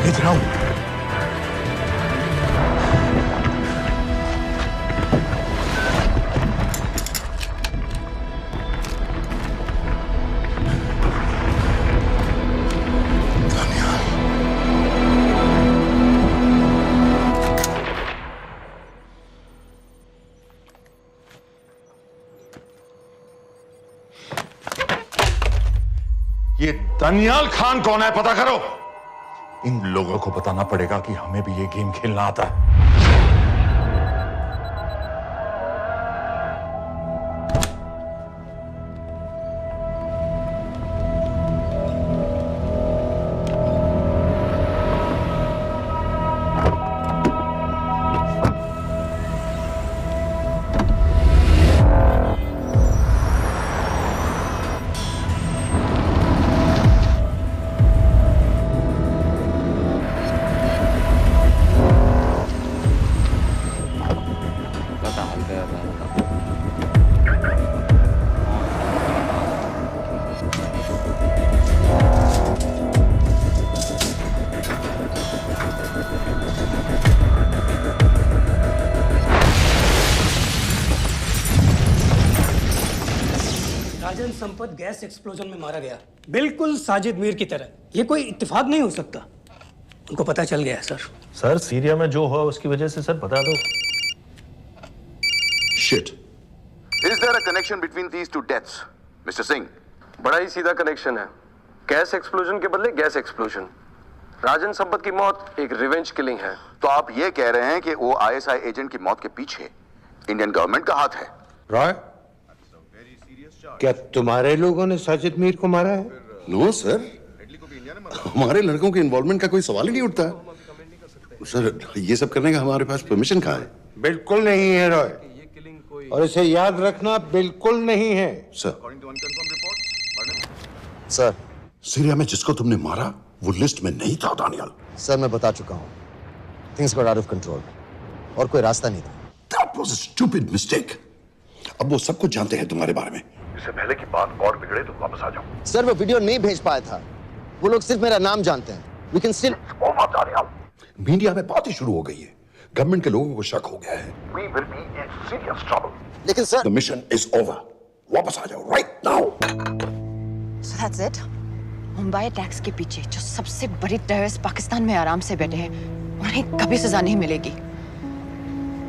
भेज रहा हूं। ये दानियाल खान कौन है, पता करो। इन लोगों को बताना पड़ेगा कि हमें भी ये गेम खेलना आता है। राजन संपत गैस एक्सप्लोजन में मारा गया, बिल्कुल साजिद मीर की तरह। ये कोई इत्तेफाक नहीं हो सकता। उनको पता चल गया है सर। सर सीरिया में जो हुआ उसकी वजह से सर बता दो। Shit. Is there a connection between these two deaths, Mr. Singh? बड़ा ही सीधा कनेक्शन है। गैस एक्सप्लोजन के बदले गैस एक्सप्लोजन। राजन संपत की मौत एक रिवेंज किलिंग है। तो आप ये कह रहे हैं कि वो आईएसआई एजेंट की मौत के पीछे इंडियन गवर्नमेंट का हाथ है? रॉय, क्या तुम्हारे लोगों ने साजिद मीर को मारा है? नो सर, हमारे लड़कों के इन्वॉल्वमेंट का कोई सवाल ही नहीं उठता। सर ये सब करने का हमारे पास परमिशन कहाँ है? बिल्कुल नहीं है रॉय, और इसे याद रखना बिल्कुल नहीं है। सर सीरिया में जिसको तुमने मारा वो लिस्ट में नहीं था दानियाल। सर मैं बता चुका हूँ, things got out of control और कोई रास्ता नहीं था। That was a stupid mistake. अब वो सब कुछ जानते हैं तुम्हारे बारे में। इससे पहले की बात और बिगड़े तो वापस आ जाओ। सर वो वीडियो नहीं भेज पाया था, वो लोग सिर्फ मेरा नाम जानते हैं। We can still... मीडिया में बात ही शुरू हो गई है, गवर्नमेंट के लोगों को शक हो गया है। We will be in serious trouble. लेकिन sir The mission is over. वापस आ जाओ right now. So that's it? Mumbai attacks के पीछे जो सबसे बड़ी टेररिस्ट पाकिस्तान में आराम से बैठे हैं, उन्हें कभी सजा नहीं मिलेगी।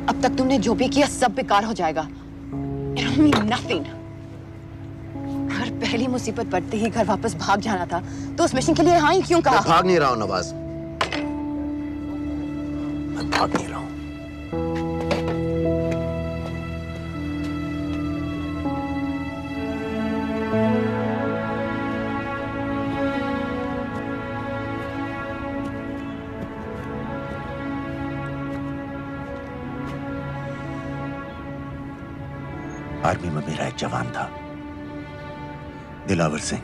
अब तक तुमने जो भी किया सब बेकार हो जाएगा। It'll mean nothing. अगर पहली मुसीबत पड़ते ही घर वापस भाग जाना था, तो उस मिशन के लिए हाँ ही क्यों कहा? मैं भाग नहीं रहा हूँ नवाज, मैं भाग नहीं रहा हूँ। आर्मी में मेरा एक जवान था, दिलावर सिंह।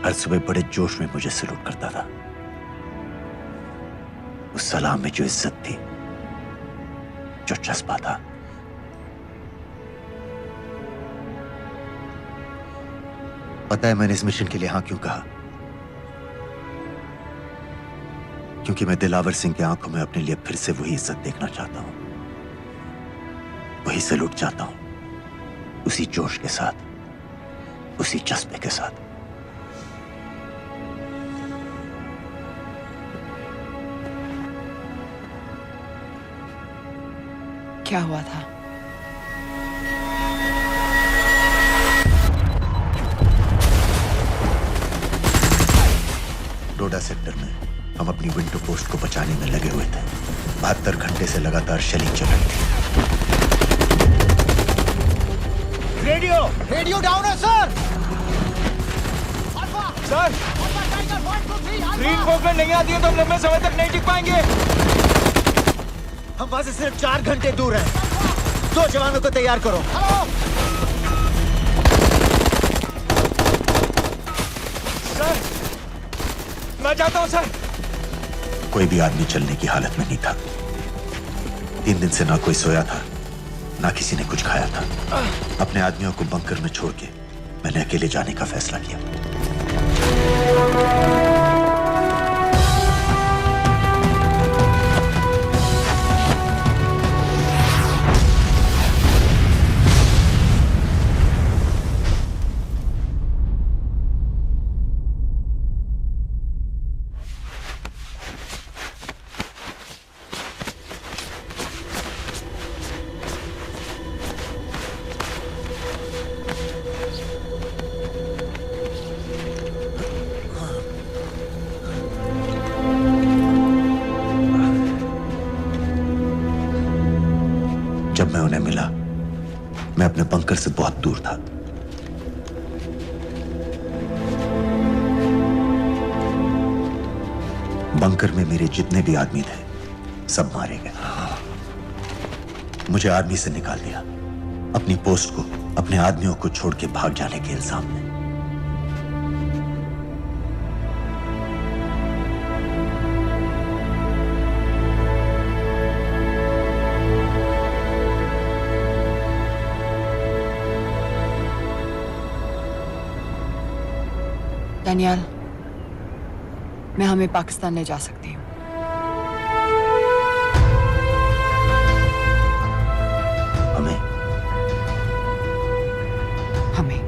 हर सुबह बड़े जोश में मुझे सलूट करता था। उस सलाम में जो इज्जत थी, जो जज्बा था, पता है मैंने इस मिशन के लिए हाँ क्यों कहा? क्योंकि मैं दिलावर सिंह की आंखों में अपने लिए फिर से वही इज्जत देखना चाहता हूं, वही सलूट चाहता हूं, उसी जोश के साथ, उसी जज्बे के साथ। क्या हुआ था? डोडा सेक्टर में हम अपनी विंडो पोस्ट को बचाने में लगे हुए थे। 72 घंटे से लगातार शेलिंग चल रही थी। रेडियो डाउन है सर। सर ग्रीन फोकलेट नहीं आती है तो हम लंबे समय तक नहीं टिक पाएंगे। हम वहां से सिर्फ 4 घंटे दूर हैं। 2 जवानों को तैयार करो। सर मैं जाता हूं सर। कोई भी आदमी चलने की हालत में नहीं था। 3 दिन से ना कोई सोया था, ना किसी ने कुछ खाया था। अपने आदमियों को बंकर में छोड़ के मैंने अकेले जाने का फैसला किया। जब मैं उन्हें मिला, मैं अपने बंकर से बहुत दूर था। बंकर में मेरे जितने भी आदमी थे, सब मारे गए। मुझे आर्मी से निकाल दिया, अपनी पोस्ट को, अपने आदमियों को छोड़ के भाग जाने के इल्जाम में। दानियाल, मैं हमें पाकिस्तान ले जा सकती हूँ। हमें? हमें।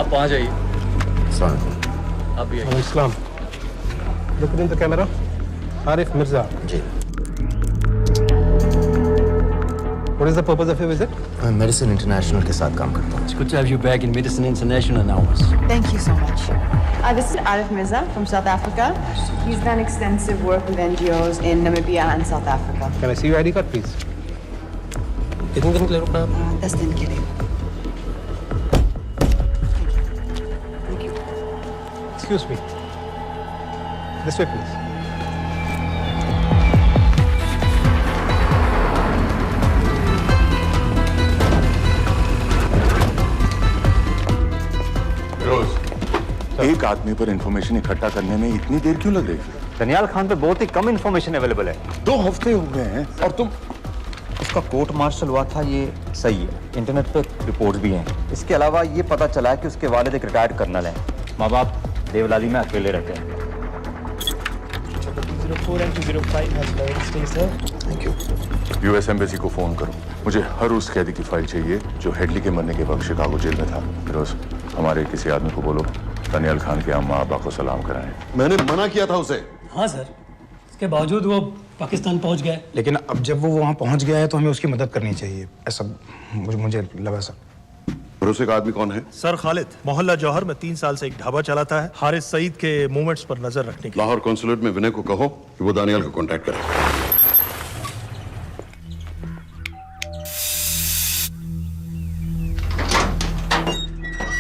आप वहाँ जाइए। आप भी आइए। Islam. Look in the camera. Arif Mirza. Ji. What is the purpose of your visit? मैं मेडिसिन इंटरनेशनल के साथ काम करता हूँ। It's good to have you back in Medicine International now. Thank you so much. This is Arif Mirza from South Africa. He's done extensive work with NGOs in Namibia and South Africa. Can I see your ID card, please? कितने दिन के लिए रुकना है? 10 दिन के लिए। Excuse me. This way, please. एक आदमी पर इंफॉर्मेशन इकट्ठा करने में इतनी देर क्यों लग रही है? दनियाल खान पे बहुत ही कम इंफॉर्मेशन अवेलेबल है। 2 हफ्ते हो गए हैं और तुम। उसका कोर्ट मार्शल हुआ था, ये सही है। इंटरनेट पे रिपोर्ट्स भी हैं। इसके अलावा ये पता चला है कि उसके वालिद एक रिटायर्ड कर्नल हैं। माँ बाप देवलाली में अकेले रहते हैं। 204 and 205 has lowered stay, sir. Thank you. US embassy को फोन करो। मुझे हर उस कैदी की फाइल चाहिए जो हेडली के मरने के वक्त शिकागो जेल में था। फिरोज, हमारे किसी आदमी को बोलो दानियाल खान के अम्मा अब्बा को सलाम कराएं। मैंने मना किया था उसे। हाँ सर, इसके बावजूद वो पाकिस्तान पहुंच गया। लेकिन अब जब वो वहाँ पहुँच गया है तो हमें उसकी मदद करनी चाहिए, ऐसा मुझे लगा सर। भरोसे का आदमी कौन है? सर खालिद, मोहल्ला जौहर में 3 साल से एक ढाबा चलाता है। हारिस सईद के मूवमेंट्स पर नजर रखने के। लाहौर कॉन्सुलेट में विनय को कहो कि वो दानियाल को कांटेक्ट करे।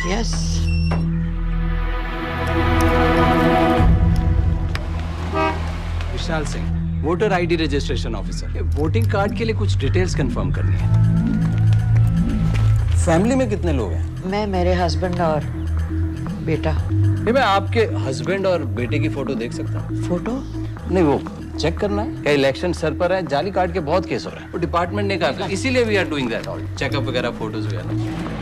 Yes. Vishal Singh, voter ID registration officer. Voting card के लिए कुछ डिटेल्स कंफर्म करनी है। फैमिली में कितने लोग हैं? मैं, मेरे हस्बैंड और बेटा। नहीं, मैं आपके हस्बैंड और बेटे की फोटो देख सकता हूँ? फोटो? नहीं, वो चेक करना है। क्या इलेक्शन सर पर है? जाली कार्ड के बहुत केस हो रहे हैं। वो डिपार्टमेंट ने कहा, इसीलिए we are doing that all, checkup वगैरह, फोटोज वगैरह।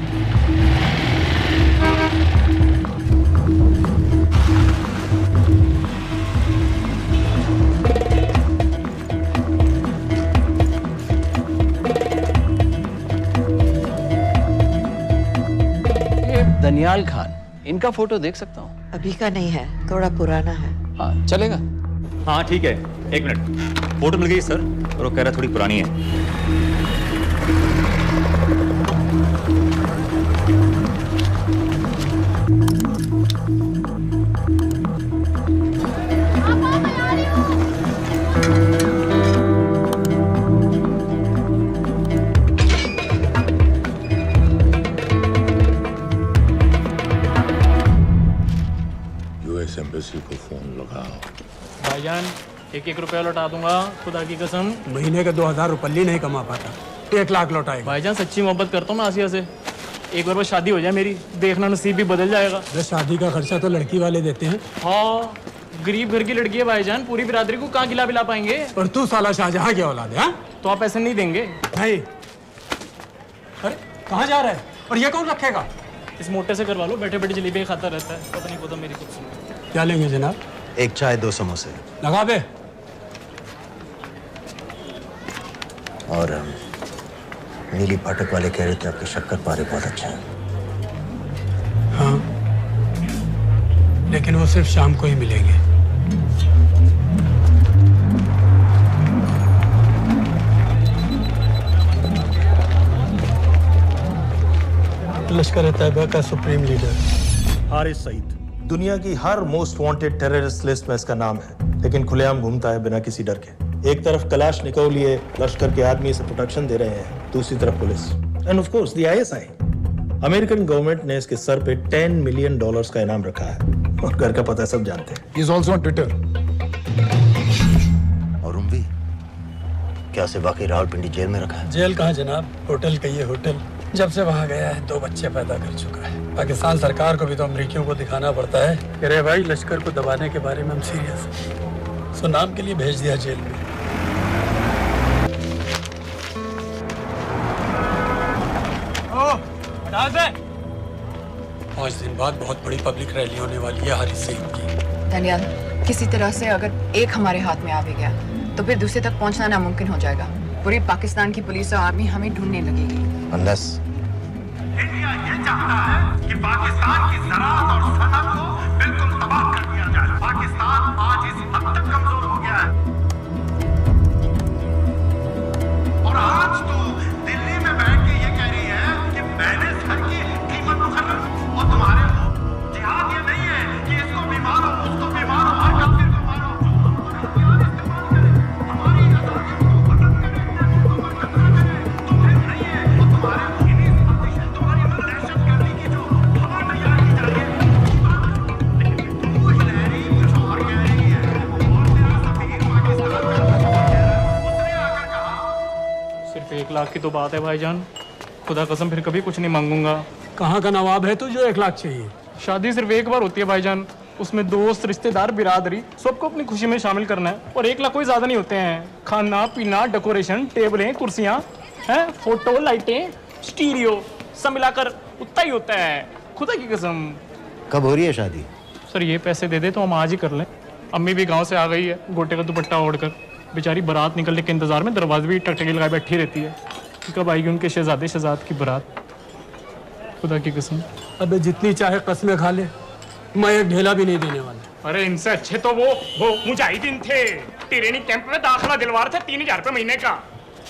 दनियाल खान, इनका फोटो देख सकता हूँ? अभी का नहीं है, थोड़ा पुराना है। हाँ, चलेगा? हाँ ठीक है, 1 मिनट। फोटो मिल गई सर, और वो कह रहा थोड़ी पुरानी है। एम्बेसी को फोन लगाओ। भाईजान, 1-1 रुपया लौटा दूंगा, खुदा की कसम। महीने के 2000 रुपये नहीं कमा पाता, 1 लाख लौटाएगा। भाईजान, सच्ची मोहब्बत करता हूँ मैं आसिया से। एक बार बस शादी हो जाए मेरी, देखना नसीब भी बदल जाएगा। शादी का खर्चा तो लड़की वाले देते हैं। हाँ, गरीब घर की लड़की है भाईजान, पूरी बिरादरी को कहाँ खिला पिला पाएंगे। और तू साला शाहजहां की औलाद है? तो आप ऐसे नहीं देंगे? नहीं। अरे कहाँ जा रहा है? और ये कौन रखेगा? इस मोटे से करवा लो, बैठे बैठे जलेबी खाता रहता है। पता नहीं पता मेरी कुछ सुनो। क्या लेंगे जनाब? 1 चाय 2 समोसे। लगा बे। और नीली फाटक वाले कह रहे थे आपके शक्कर पारे बहुत अच्छा है। हाँ, लेकिन वो सिर्फ शाम को ही मिलेंगे। लश्कर तैयबा का सुप्रीम लीडर हारिस सईद, दुनिया की हर मोस्ट वांटेड टेररिस्ट लिस्ट में इसका नाम है, लेकिन खुलेआम घूमता है बिना किसी डर के। एक तरफ कलाशनिकोव लिए लश्कर के आदमी इसे प्रोटेक्शन दे रहे हैं, दूसरी तरफ police end of course the ISI. American government ने इसके सर पे $10 मिलियन का इनाम रखा है और घर का पता सब जानते हैं। He is also on Twitter. और उम्वी, क्या उसे वाकई रावलपिंडी जेल में रखा है? जेल कहाँ जनाब, होटल का ये होटल। जब से वहाँ गया है 2 बच्चे पैदा कर चुका है। पाकिस्तान सरकार को भी तो अमरीकियों को दिखाना पड़ता है। अरे भाई, लश्कर को दबाने के बारे में हम सीरियस हैं। सो नाम के लिए भेज दिया जेल में। पाँच दिन बाद बहुत बड़ी पब्लिक रैली होने वाली है हारिस सईद की। दानियाल, किसी तरह से अगर एक हमारे हाथ में आ भी गया तो फिर दूसरे तक पहुंचना नामुमकिन हो जाएगा। पूरी पाकिस्तान की पुलिस और आर्मी हमें ढूंढने लगेगी। Unless इंडिया ये चाहता है कि कि पाकिस्तान की ज़राअत और सनअत को बिल्कुल तबाह कर दिया जाए। पाकिस्तान आज इस हद तक कमजोर हो गया है और आज तो दिल्ली में बैठ के ये कह रही है कि मैंने सर की कीमत मुकर्रर और तुम्हारे जिहाद ये नहीं है कि इसको भी मारो, उसको भी मारो, हर काफिर को मारो। सिर्फ 1 लाख की तो बात है भाईजान, खुदा कसम फिर कभी कुछ नहीं मांगूंगा। कहाँ का नवाब है तू जो 1 लाख चाहिए? शादी सिर्फ एक बार होती है भाईजान, उसमें दोस्त रिश्तेदार बिरादरी सबको अपनी खुशी में शामिल करना है और 1 लाख कोई ज्यादा नहीं होते हैं। खाना पीना डेकोरेशन टेबलें कुर्सियां हैं फोटो लाइटें स्टीरियो सब मिलाकर उतना ही होता है, खुदा की कसम। कब हो रही है शादी? सर ये पैसे दे दे तो हम आज ही कर लें। अम्मी भी गांव से आ गई है गोटे का दुपट्टा ओढ़कर, बेचारी बारात निकलने के इंतजार में दरवाजे भी टकटकी लगाए बैठी रहती है कि कब आएगी उनके शहजाद की बारात, खुदा की कसम। अबे जितनी चाहे कसमें खा ले, मैं एक ढेला भी नहीं देने वाला। अरे इनसे अच्छे तो वो मुजाहिदीन थे, ट्रेनिंग कैंप में दाखिला दिलवा रहे थे 3000 रुपए महीने का,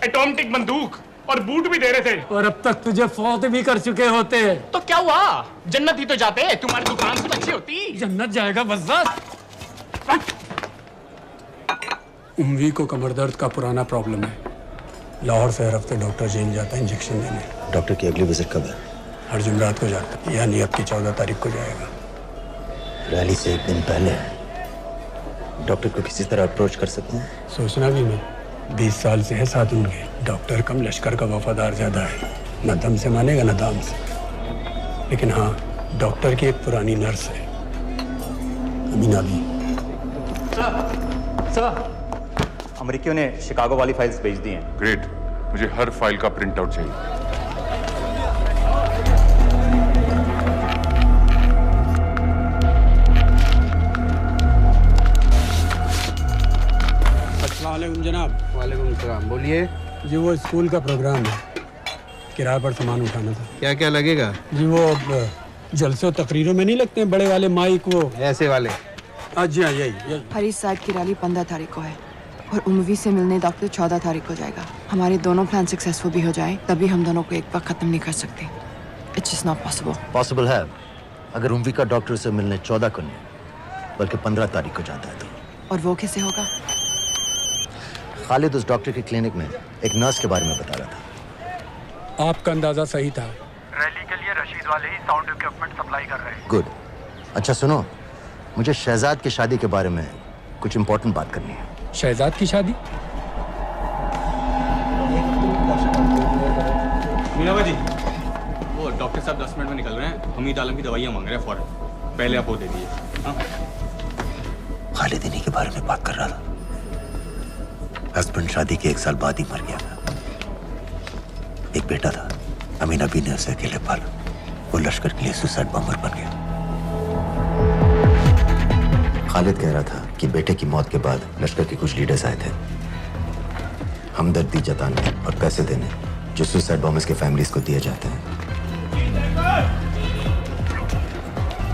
एटॉमिक बंदूक और बूट भी दे रहे थे। और अब तक तुझे फौत भी कर चुके होते। तो क्या हुआ, जन्नत ही तो जाते, तुम्हारी दुकान से अच्छी होती। जन्नत जाएगा बस। उम्वी को कमर दर्द का पुराना प्रॉब्लम है, लाहौर से हर हफ्ते डॉक्टर जेल जाता है इंजेक्शन देने। डॉक्टर की अगली विजिट कब है? हर जुमरात को जाता है, यानी अब की 14 तारीख को जाएगा। रैली से 1 दिन पहले डॉक्टर को किसी तरह अप्रोच कर सकते हैं? सोचना भी नहीं, 20 साल से है साथ उनके। डॉक्टर कम लश्कर का वफादार ज्यादा है, न दम से मानेगा न दाम से। लेकिन हाँ, डॉक्टर की एक पुरानी नर्स है अमीना भी। सर अमेरिकियों ने शिकागो वाली फाइल्स भेज दी हैं। ग्रेट, मुझे हर फाइल का प्रिंट आउट चाहिए। अस्सलाम वालेकुम जनाब। वालेकुम सलाम, बोलिए। जी वो स्कूल का प्रोग्राम है, किराए पर सामान उठाना था। क्या क्या लगेगा? जी वो जलसों तकरीरों में नहीं लगते हैं बड़े वाले माइक, वो ऐसे वाले? जी हाँ यही। हरीश साहब की रैली 15 तारीख को है और उम्वी से मिलने डॉक्टर 14 तारीख को जाएगा। हमारे दोनों प्लान सक्सेसफुल भी हो जाए तभी हम दोनों को एक बार खत्म नहीं कर सकते। It's just not possible. Possible है अगर उम्वी का डॉक्टर से मिलने 14 को नहीं बल्कि 15 तारीख को जाता है तो। और वो कैसे होगा? खालिद उस डॉक्टर के क्लिनिक में एक नर्स के बारे में बता रहा था। आपका अंदाजा सही था। रैली के लिए रशीद वाले ही साउंड इक्विपमेंट सप्लाई कर रहे हैं। गुड। अच्छा सुनो, मुझे शहजाद की शादी के बारे में कुछ इंपॉर्टेंट बात करनी है। शहजाद की शादी? मीना जी, वो डॉक्टर साहब 10 मिनट में निकल रहे हैं, हमीद आलम की दवाइयाँ मांग रहे हैं फौरन, पहले आप वो दे दीजिए। खालिद इन्हीं के बारे में बात कर रहा था। हस्बैंड शादी के 1 साल बाद ही मर गया था। एक बेटा था, अमीना बी ने उसे अकेले पाला। वो लश्कर के लिए सुसाइड बॉम्बर बन गया। खालिद कह रहा था कि बेटे की मौत के बाद लश्कर के कुछ लीडर्स आए थे हमदर्दी जताने और पैसे देने जो सुसाइड बॉम्बर्स के फैमिलीज को दिए जाते हैं।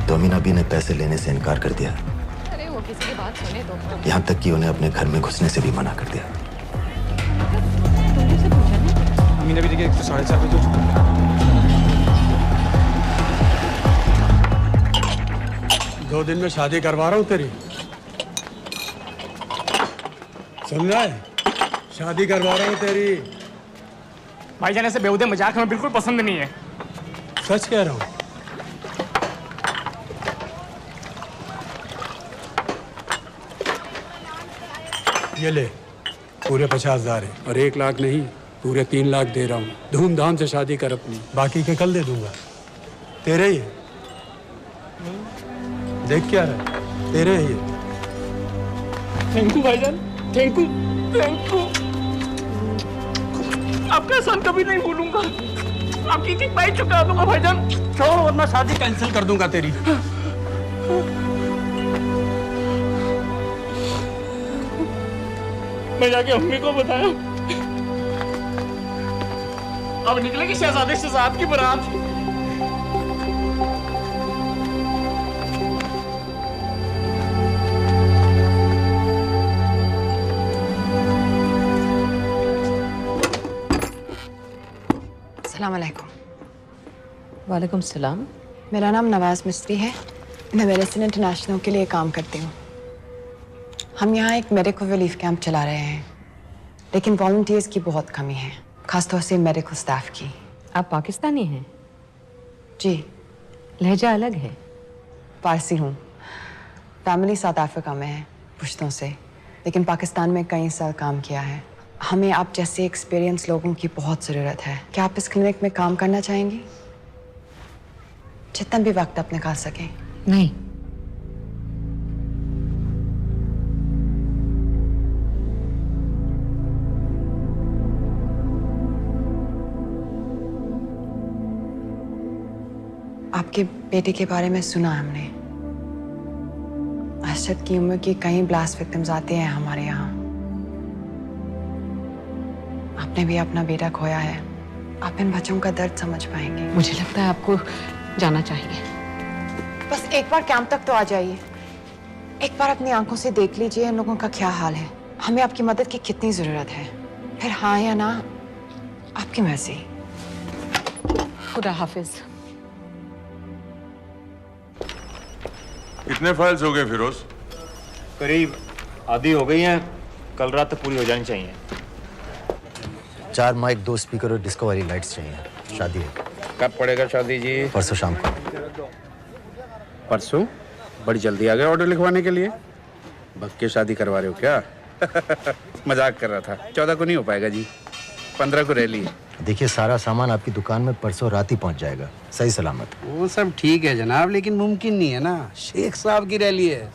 तो अमीना बी ने पैसे लेने से इनकार कर दिया। अरे वो किसी की बात सुने तो। यहाँ तक कि उन्हें अपने घर में घुसने से भी मना कर दिया। अमीना बी देखिए 4:30 बजे हो चुका है। 2 दिन में शादी करवा रहा हूँ तेरी, सुन रहा है? शादी करवा रहा हूँ तेरी। भाईजान ऐसे बेहुदे मजाक हमें बिल्कुल पसंद नहीं है। सच कह रहा हूँ। ये ले, पूरे 50,000 है और 1 लाख नहीं पूरे 3 लाख दे रहा हूँ। धूमधाम से शादी कर अपनी, बाकी के कल दे दूंगा। तेरे ही है, देख क्या है, तेरे ही है। थैंक यू भाईजान, थैंक यू, थैंक यू। आपका एहसान कभी नहीं भूलूंगा। आपकी एक बाइक चुका दूंगा भाईजान। छोड़ वरना शादी कैंसिल कर दूंगा तेरी। मैं जाके अम्मी को बताया, अब निकलेगी शहजादे शहजाद की बारात। अस्सलाम वालेकुम। वालेकुम सलाम। मेरा नाम नवाज मिस्त्री है। मैं मेडिसिन इंटरनेशनल के लिए काम करती हूँ। हम यहाँ एक मेडिकल रिलीफ कैंप चला रहे हैं, लेकिन वॉलंटियर्स की बहुत कमी है, खासतौर से मेडिकल स्टाफ की। आप पाकिस्तानी हैं? जी। लहजा अलग है। पारसी हूँ। फैमिली साउथ अफ्रीका में है पुश्तों से, लेकिन पाकिस्तान में कई साल काम किया है। हमें आप जैसे एक्सपीरियंस लोगों की बहुत ज़रूरत है। क्या आप इस क्लिनिक में काम करना चाहेंगी? जितना भी वक्त आप निकाल सकें। नहीं। आपके बेटे के बारे में सुना हमने। अरशद की उम्र की कई ब्लास्ट विक्टिम्स आते हैं हमारे यहाँ। आपने भी अपना बेटा खोया है। आप इन बच्चों का दर्द समझ पाएंगे। मुझे लगता है आपको जाना चाहिए। बस एक बार कैंप तक तो आ जाइए। एक बार अपनी आंखों से देख लीजिए इन लोगों का क्या हाल है। हमें आपकी मदद की कितनी जरूरत है। फिर हाँ या ना आपकी मर्जी। खुदा हाफिज। कितने फाइल्स हो गए फिरोज? करीब आधी हो गई हैं। कल रात तक पूरी हो जानी चाहिए। 4 माइक, 2 स्पीकर और डिस्को वाली लाइट्स चाहिए। शादी है। कब पड़ेगा शादी जी? परसों शाम को। परसों? बड़ी जल्दी आ गए ऑर्डर लिखवाने के लिए। भग के शादी करवा रहे हो क्या? मजाक कर रहा था। 14 को नहीं हो पाएगा जी, 15 को रैली है। देखिए, सारा सामान आपकी दुकान में परसों रात ही पहुंच जाएगा, सही सलामत। वो सब ठीक है जनाब, लेकिन मुमकिन नहीं है ना। शेख साहब की रैली है।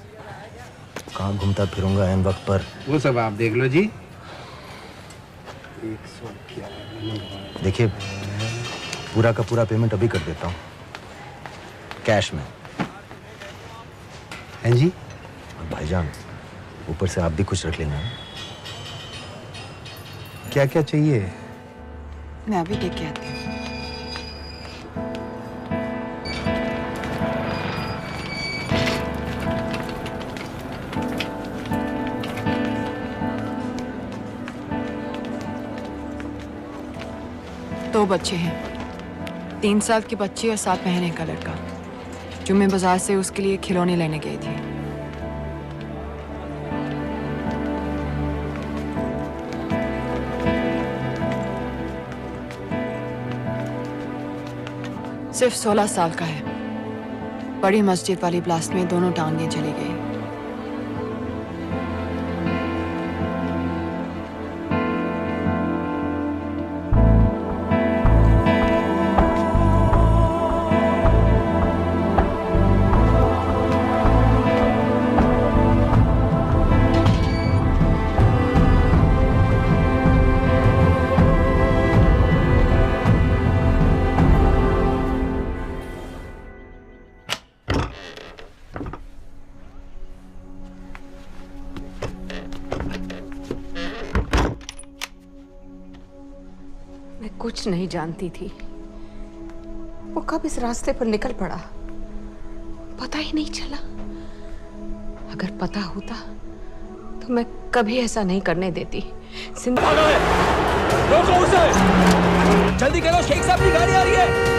कहाँ घूमता फिरूंगा इन वक्त पर? वो सब आप देख लो जी। देखिए, पूरा का पूरा पेमेंट अभी कर देता हूँ, कैश में। हैं जी? और भाईजान, ऊपर से आप भी कुछ रख लेना। क्या क्या चाहिए? मैं अभी देख के आती हूँ। दो बच्चे हैं, 3 साल की बच्ची और 7 महीने का लड़का, जो मैं बाजार से उसके लिए खिलौने लेने गई थी। सिर्फ 16 साल का है। बड़ी मस्जिद वाली ब्लास्ट में दोनों टांगें चली गई। कुछ नहीं जानती थी वो कब इस रास्ते पर निकल पड़ा, पता ही नहीं चला। अगर पता होता तो मैं कभी ऐसा नहीं करने देती। रोको उसे! जल्दी करो, शेख साहब की गाड़ी आ रही है।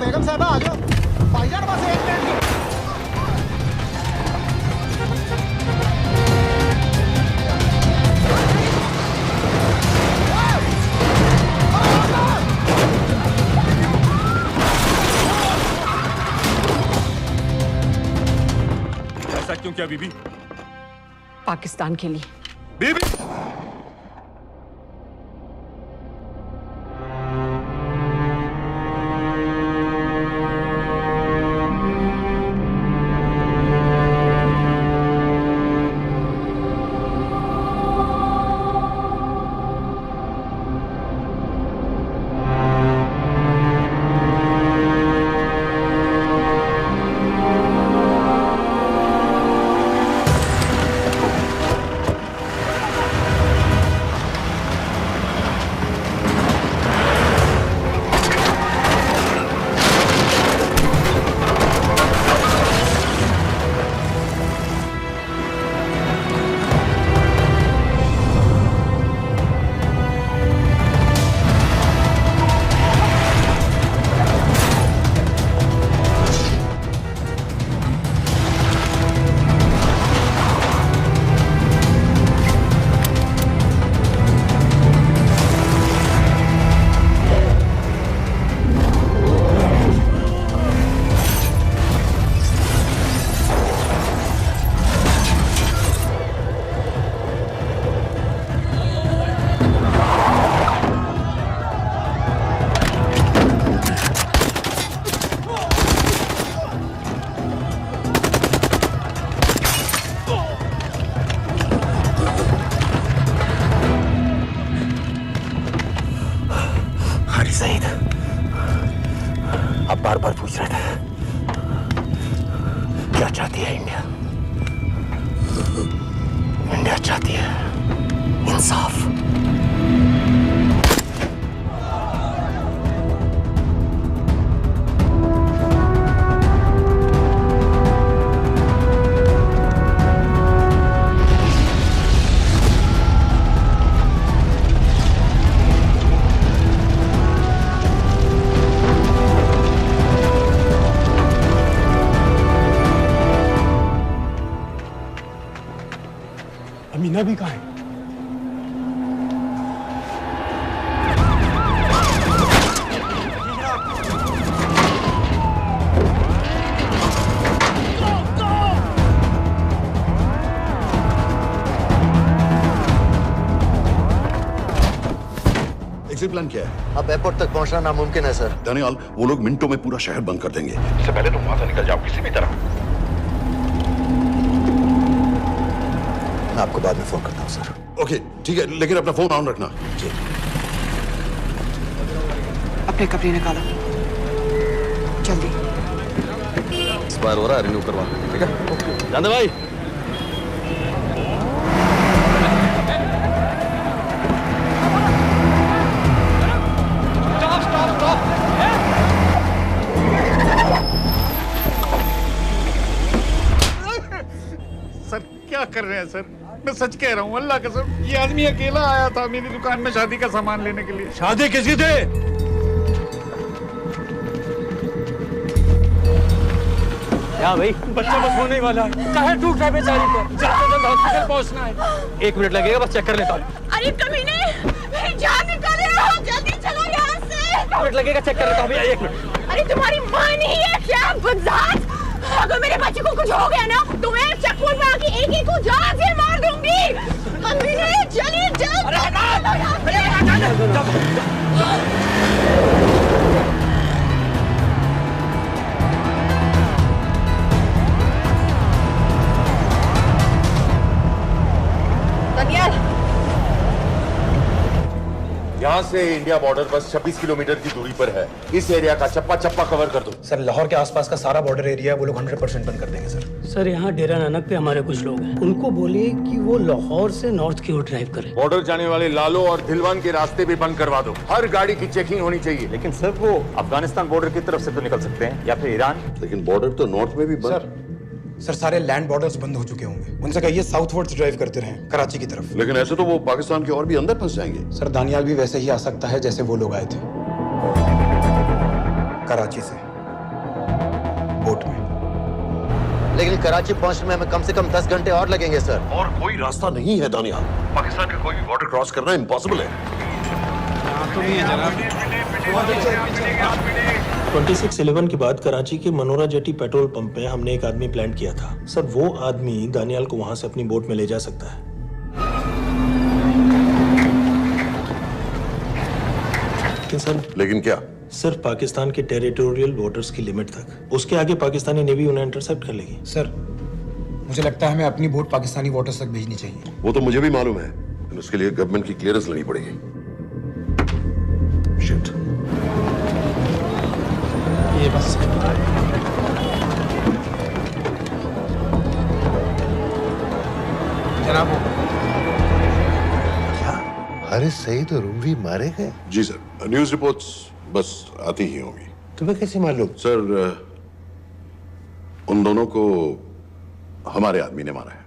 बेगम साहबा आ जाओ भाईजान, बस 1 मिनट की। ऐसा क्यों किया बीबी? पाकिस्तान के लिए। बीबी सईद, आप बार बार पूछ रहे थे क्या चाहती है इंडिया? इंडिया चाहती है इंसाफ। अमीना भी कहाँ है? एग्जिट प्लान क्या है? अब एयरपोर्ट तक पहुंचना नामुमकिन है सर। दानियाल, वो लोग मिनटों में पूरा शहर बंद कर देंगे। इससे पहले तुम वहां से निकल जाओ किसी भी तरह। मैं आपको बाद में फोन करता हूँ सर। ओके ठीक है, लेकिन अपना फोन ऑन रखना। जी। अपने कपड़े निकालो जल्दी। एक्सपायर हो रहा है, रिन्यू करवा। ठीक है जान दे भाई। सर क्या कर रहे हैं सर? मैं सच कह रहा हूँ, अल्लाह कसम, ये आदमी अकेला आया था मेरी दुकान में शादी का सामान लेने के लिए। शादी किसकी थी? क्या भाई? बच्चा बस होने वाला है। कहाँ टूट रहा है बेचारी को? जल्द से जल्द हॉस्पिटल पहुंचना है। 1 मिनट लगेगा, बस चेक कर लेता हूँ। अरे कमीने, मेरी जान निकाल रहे हो, जल्दी चलो यहाँ से। 1 मिनट लगेगा, चेक कर लेता हूँ भैया, 1 मिनट। अरे तुम्हारी माँ नहीं है क्या बदजात? अगर मेरे बच्चे को कुछ हो गया ना तो मैं चक्कू में आके एक को जान से मार दूंगी। कमीने चलिए जल्द। दानियाल, यहाँ से इंडिया बॉर्डर बस 26 किलोमीटर की दूरी पर है। इस एरिया का चप्पा चप्पा कवर कर दो। सर लाहौर के आसपास का सारा बॉर्डर एरिया वो लोग 100% बंद कर देंगे सर। सर यहाँ डेरा नानक पे हमारे कुछ लोग हैं, उनको बोलिए कि वो लाहौर से नॉर्थ की ओर ड्राइव करें। बॉर्डर जाने वाले लालो और दिलवान के रास्ते भी बंद करवा दो। हर गाड़ी की चेकिंग होनी चाहिए। लेकिन सर वो अफगानिस्तान बॉर्डर की तरफ से तो निकल सकते हैं या फिर ईरान। लेकिन बॉर्डर तो नॉर्थ में भी बंद। सर सारे लैंड बॉर्डर्स बंद हो चुके होंगे। उनसे कहिए साउथवर्ड्स ड्राइव करते रहें कराची की तरफ। लेकिन ऐसे तो वो पाकिस्तान के और भी अंदर फंस जाएंगे। सर दानियाल भी वैसे ही आ सकता है जैसे वो लोग आए थे, कराची से बोट में। लेकिन कराची पहुंचने में हमें कम से कम 10 घंटे और लगेंगे सर। और कोई रास्ता नहीं है दानियाल, पाकिस्तान का कोई भी बॉर्डर क्रॉस करना इम्पॉसिबल है। 2611 के बाद कराची के मनोरा जेटी पेट्रोल पंप में हमने एक आदमी प्लान किया था सर। वो आदमी दानियाल को वहां से अपनी बोट में ले जा सकता है। लेकिन क्या? सिर्फ पाकिस्तान के टेरिटोरियल वाटर्स की लिमिट तक। उसके आगे पाकिस्तानी नेवी उन्हें इंटरसेप्ट कर लेगी। सर मुझे लगता है हमें अपनी बोट पाकिस्तानी वाटर्स तक भेजनी चाहिए। वो तो मुझे भी मालूम है, लेकिन उसके लिए गवर्नमेंट की क्लियरेंस लेनी पड़ेगी। शिट। ये बस जनाब हारिस सईद और उमरी मारे गए? जी सर, न्यूज़ रिपोर्ट्स बस आती ही होंगी। तुम्हें कैसे मालूम? सर उन दोनों को हमारे आदमी ने मारा है।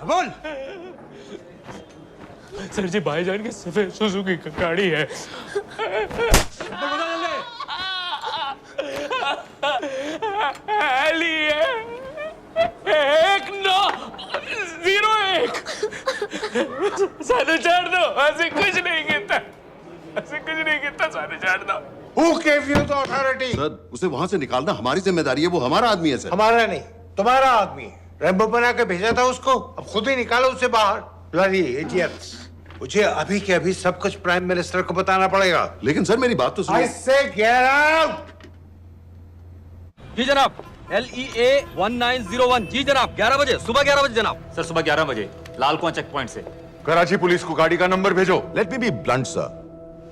बोल। सर जी भाईजान की सफेद सुजुकी की गाड़ी है। सानू छोड़ दो, ऐसे कुछ नहीं कहता, ऐसे कुछ नहीं कहता, सानू छोड़ दो। Who gave you the authority? Sir उसे वहां से निकालना हमारी जिम्मेदारी है, वो हमारा आदमी है सर। हमारा नहीं, तुम्हारा आदमी है। रैम्बो बना के भेजा था उसको, अब खुद ही निकालो उसे बाहर। Bloody idiots! मुझे अभी के अभी सब कुछ प्राइम मिनिस्टर को बताना पड़ेगा। लेकिन सर मेरी बात तो सुनो। I say get out! जी जनाब, LEA 1901। जी जनाब, 11 बजे, सुबह 11 बजे जनाब। सर सुबह 11 बजे लाल कुआं चेक पॉइंट से। कराची पुलिस को गाड़ी का नंबर भेजो। Let me be blunt sir,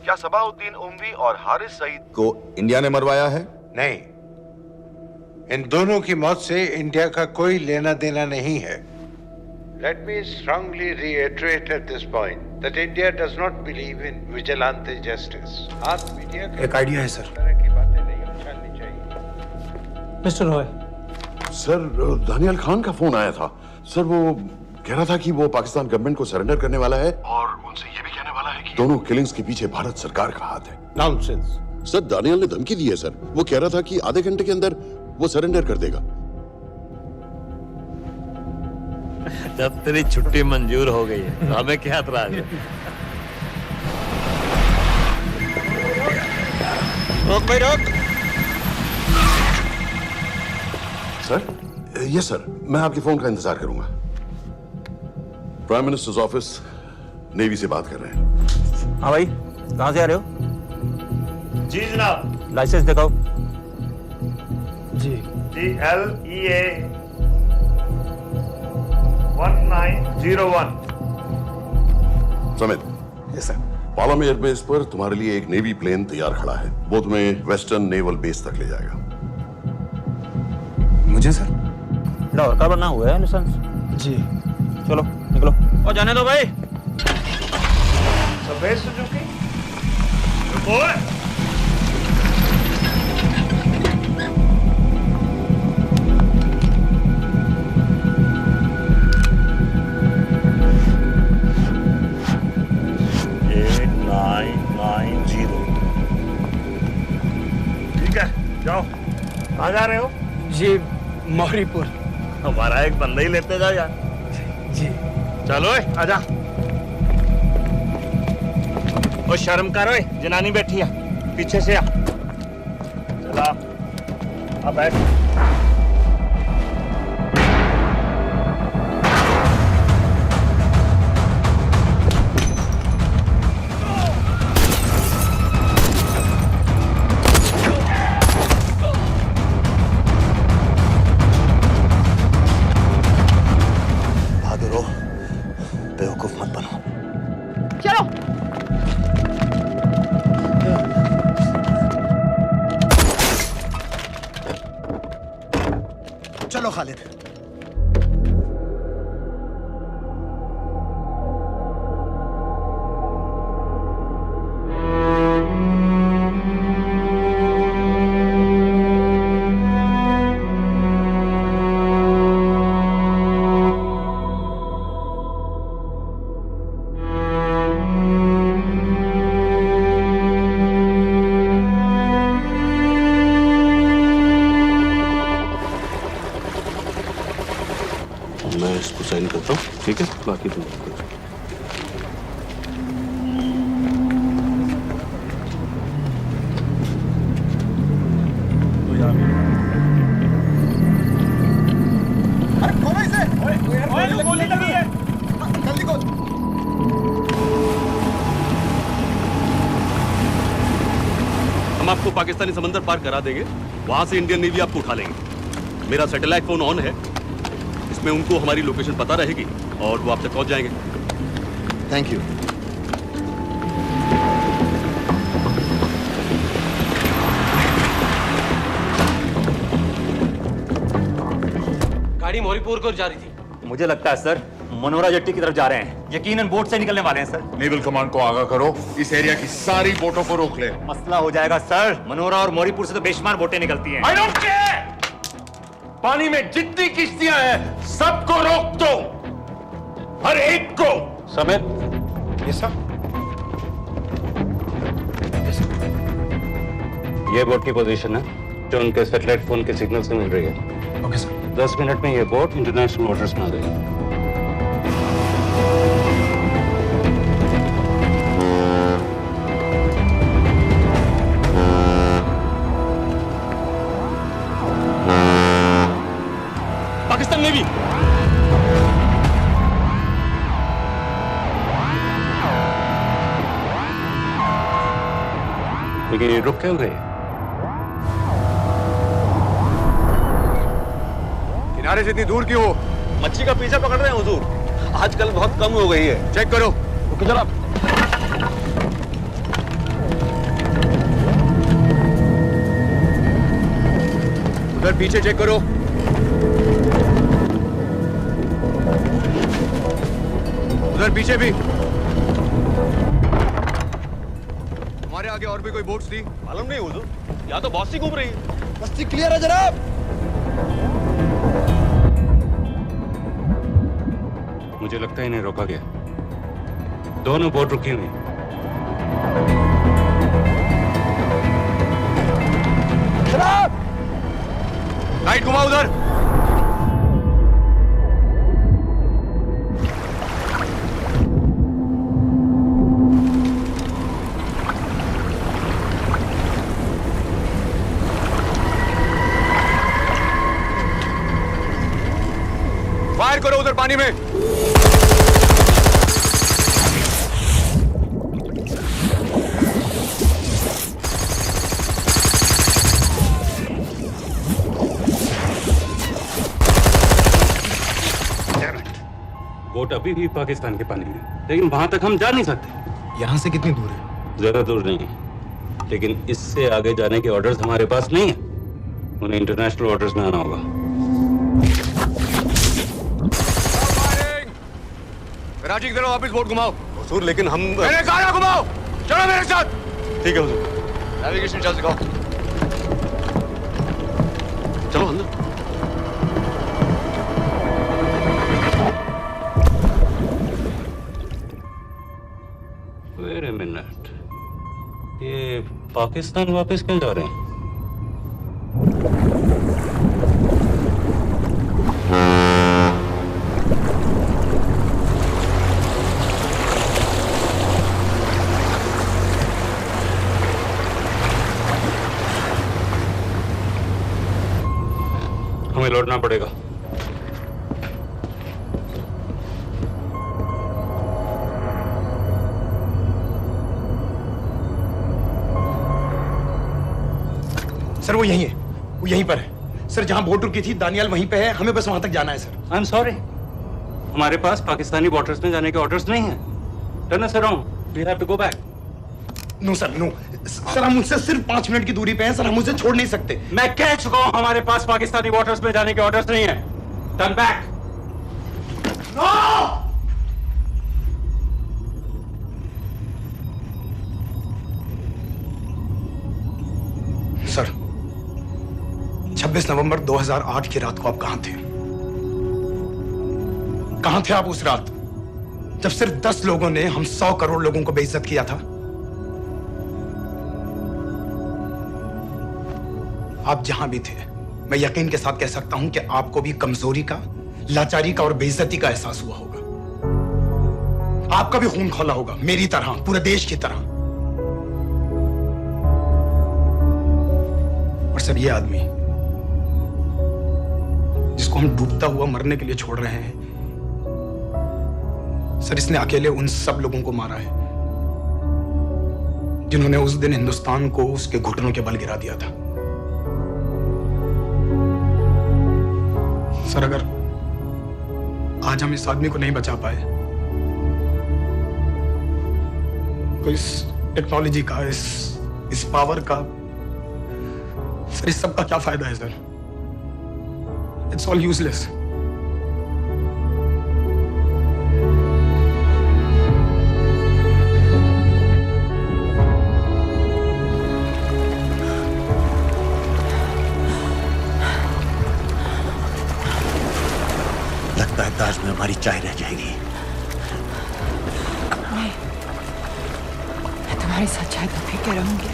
क्या सबाउद्दीन उमवी और हारिस सईद को इंडिया ने मरवाया है? नहीं, इन दोनों की मौत से इंडिया का कोई लेना देना नहीं है। Let me strongly reiterate at this point that India does not believe in vigilante justice. आप मीडिया एक आइडिया है सर। की बातें नहीं उछालनी चाहिए। मिस्टर रॉय। सर दानियाल खान का फोन आया था सर, वो कह रहा था कि वो पाकिस्तान गवर्नमेंट को सरेंडर करने वाला है और उनसे ये भी कहने वाला है कि दोनों किलिंग्स के पीछे भारत सरकार का हाथ है। नॉनसेंस। सर दानियाल ने धमकी दी है सर, वो कह रहा था कि आधे घंटे के अंदर वो सरेंडर कर देगा। जब तेरी छुट्टी मंजूर हो गई है तो हमें क्या एतराज है? रोक भाई रोक। सर ये सर, मैं आपके फोन का इंतजार करूंगा। प्राइम मिनिस्टर्स ऑफिस नेवी से बात कर रहे हैं। हाँ भाई, कहाँ से आ रहे हो? जी जनाब। लाइसेंस दिखाओ। जी LEA 1901। Samit. Yes sir. Palam airbase पर तुम्हारे लिए एक नेवी प्लेन तैयार खड़ा है, वो तुम्हें वेस्टर्न नेवल बेस तक ले जाएगा। मुझे सर? लाहौर का बना हुआ है लाइसेंस। जी चलो निकलो। और जाने दो भाई। सफेद सुजुकी। ओए ठीक है, जाओ। कहाँ जा रहे हो? जी मौरीपुर। हमारा एक बंदा ही लेते जाओ यार। जी चलो आजा। ओ शर्म कर, ओए जनानी बैठी है, पीछे से आ। चला अब बैठ। बहादुर हो, बेवकूफ मत बनो। चलो। मैं इसको साइन करता हूँ, ठीक है? बाकी तुम करो। हम आपको पाकिस्तानी समंदर पार करा देंगे, वहां से इंडियन नेवी आपको उठा लेंगे। मेरा सैटेलाइट फोन ऑन है, इसमें उनको हमारी लोकेशन पता रहेगी और वो आप तक पहुंच जाएंगे। Thank you. गाड़ी मोरीपुर को जा रही थी। मुझे लगता है सर मनोरा जेट्टी की तरफ जा रहे हैं, यकीनन बोट से निकलने वाले हैं सर। नेवल कमांड को आगाह करो, इस एरिया की सारी बोटों को रोक ले। मसला हो जाएगा सर, मनोरा और मोरीपुर से तो बेशुमार बोटें निकलती हैं। I don't care! पानी में जितनी किश्तियां हैं सबको रोक दो, हर एक को। समेत यस सर। ये बोट की पोजीशन है जो उनके सैटेलाइट फोन के सिग्नल से मिल रही है। Okay sir. 10 मिनट में ये बोट इंटरनेशनल वाटर्स में आ गई। पाकिस्तान नेवी लेकिन ये रुक क्यों गए? किनारे से इतनी दूर क्यों हो? मच्छी का पीछा पकड़ रहे हैं हुजूर, आजकल बहुत कम हो गई है। चेक करो। रुको जनाब। उधर पीछे चेक करो। उधर पीछे भी। हमारे आगे और भी कोई बोट्स थी? मालूम नहीं हुजूर, यहाँ तो बहुत सी घूम रही है। बस्ती क्लियर है जनाब। मुझे लगता है इन्हें रोका गया, दोनों बोट रुकी हुई। जनाब लाइट घुमा उधर। फायर करो उधर पानी में। बोट अभी भी पाकिस्तान के पानी में, लेकिन वहां तक हम जा नहीं सकते। यहाँ से कितनी दूर है? ज्यादा दूर नहीं है, लेकिन इससे आगे जाने के ऑर्डर्स हमारे पास नहीं है। उन्हें इंटरनेशनल वाटर्स में आना होगा। कराची की तरफ वापस बोट घुमाओ। हुजूर लेकिन हम मैंने कहा ना घुमाओ। चलो मेरे साथ। ठीक है हुजूर। नेविगेशन चार्ज दिखाओ। चलो अंदर। वेट अ मिनट, ये पाकिस्तान वापस क्यों जा रहे हैं? हमें लौटना पड़ेगा। सर वो यहीं है, वो यहीं पर है। सर जहां बोट रुकी थी दानियाल वहीं पे है, हमें बस वहां तक जाना है सर। आई एम सॉरी, हमारे पास पाकिस्तानी वाटर्स में जाने के ऑर्डर्स नहीं है। Turn us around, we have to go back. No sir no, sir हम उनसे सिर्फ 5 मिनट की दूरी पे हैं सर, हम उसे छोड़ नहीं सकते। मैं कह चुका हूं हमारे पास पाकिस्तानी वाटर्स में जाने के ऑर्डर्स नहीं है। Turn back. नो! सर 26 नवंबर 2008 की रात को आप कहां थे? कहां थे आप उस रात जब सिर्फ 10 लोगों ने हम 100 करोड़ लोगों को बेइज्जत किया था? आप जहां भी थे, मैं यकीन के साथ कह सकता हूं कि आपको भी कमजोरी का, लाचारी का और बेइज्जती का एहसास हुआ होगा। आपका भी खून खौला होगा, मेरी तरह, पूरे देश की तरह। और सर, ये आदमी जिसको हम डूबता हुआ मरने के लिए छोड़ रहे हैं, सर, इसने अकेले उन सब लोगों को मारा है जिन्होंने उस दिन हिंदुस्तान को उसके घुटनों के बल गिरा दिया था। सर, अगर आज हम इस आदमी को नहीं बचा पाए तो इस टेक्नोलॉजी का, इस पावर का, सर, इस सब का क्या फायदा है सर? It's all useless. लगता है ताज में हमारी चाय रह जाएगी। मैं तुम्हारे साथ चाय तो पी के रहूंगी,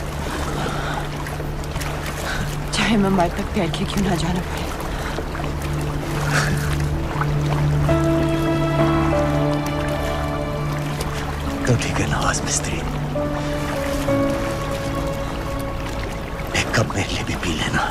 चाहे मुंबई तक पैर के क्यों ना जाना पड़े। तो ठीक है नवाज मिस्त्री, एक कप मेरे लिए भी पी लेना।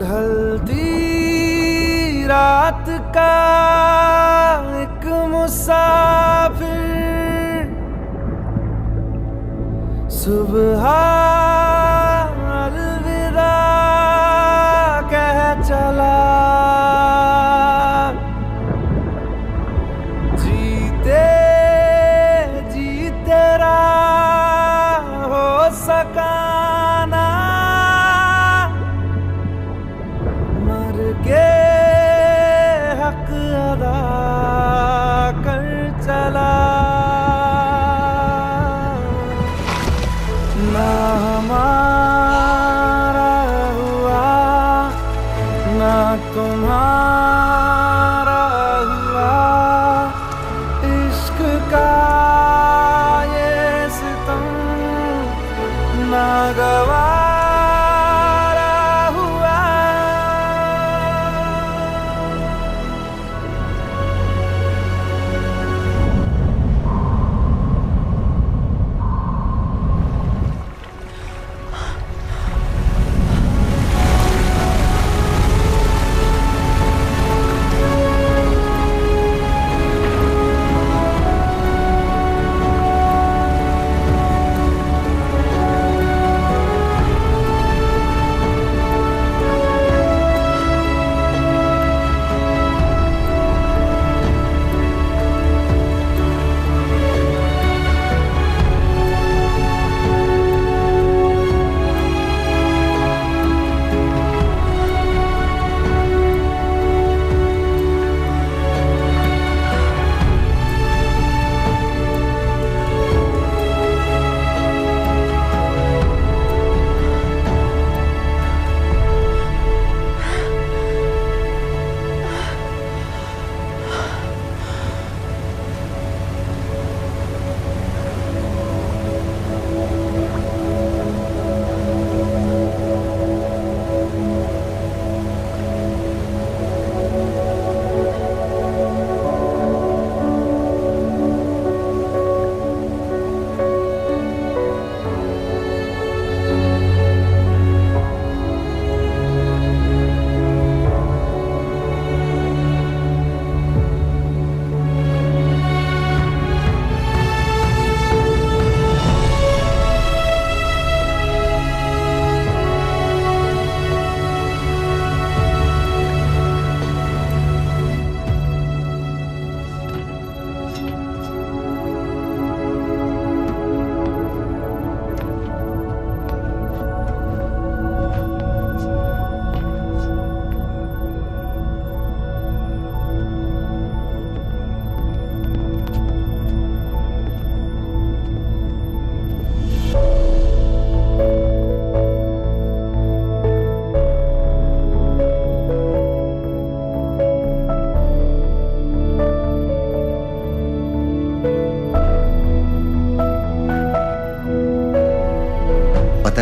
ढलती रात का एक मुसाफिर, सुबह अलविदा कह चला। जीते जी तेरा हो सका ना, मर के हक अदा कर चला। ना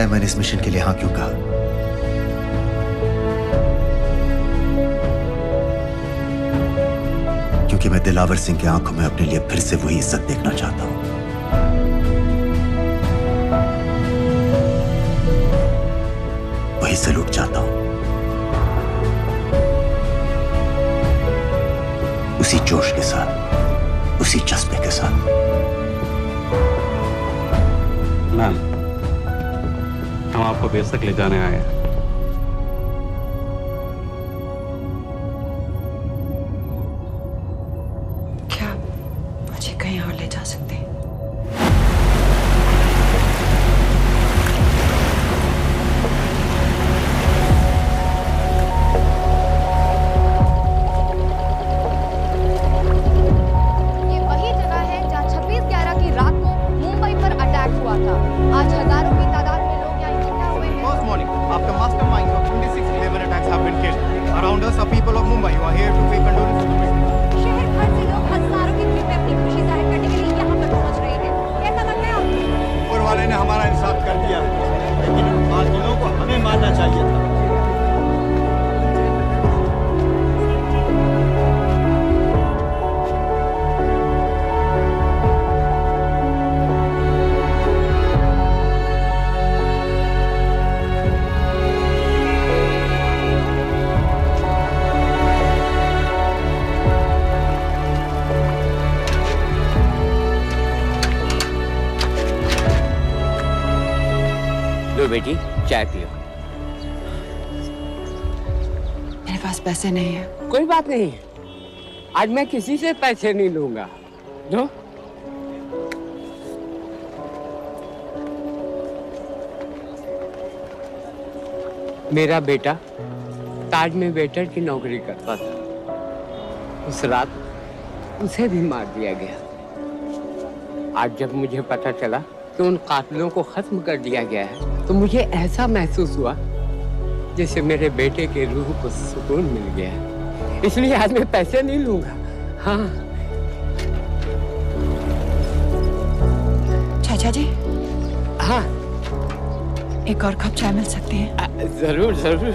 है मैंने इस मिशन के लिए हाँ क्यों कहा। क्योंकि मैं दिलावर सिंह की आंखों में अपने लिए फिर से वही इज्जत देखना चाहता हूं, वही सैल्यूट चाहता हूं, उसी जोश के साथ, उसी जज्बे के साथ। मैम, हम आपको बेस तक ले जाने आए हैं। क्या मुझे कहीं और ले जा सकते हैं? ये वही जगह है जहां 26/11 की रात को मुंबई पर अटैक हुआ था। आज हजारों की तादाद में लोग यहाँ इकट्ठा हुए हैं। First morning, after masterminds of 26/11 attacks have been killed, around us are people of Mumbai who are here to pay condolences to victims. शहर भर से लोग हजारों की भीड़ में अपनी खुशी जाहिर करने के लिए यहाँ पर पहुँच रहे हैं। कैसा लग रहा है आपको? ऊपर वाले ने हमारा इंसाफ कर दिया, लेकिन उन कातिलों को हमें मारना चाहिए था। लो बेटी, चाय पियो। मेरे पास पैसे नहीं है। कोई बात नहीं, आज मैं किसी से पैसे नहीं लूंगा। लो। मेरा बेटा ताज में वेटर की नौकरी करता था। उस रात उसे भी मार दिया गया। आज जब मुझे पता चला कि उन कातिलों को खत्म कर दिया गया है, तो मुझे ऐसा महसूस हुआ जैसे मेरे बेटे के रूह को सुकून मिल गया है। इसलिए आज मैं पैसे नहीं लूंगा। हाँ। चाचा जी। हाँ। एक और कप चाय मिल सकती है? जरूर जरूर।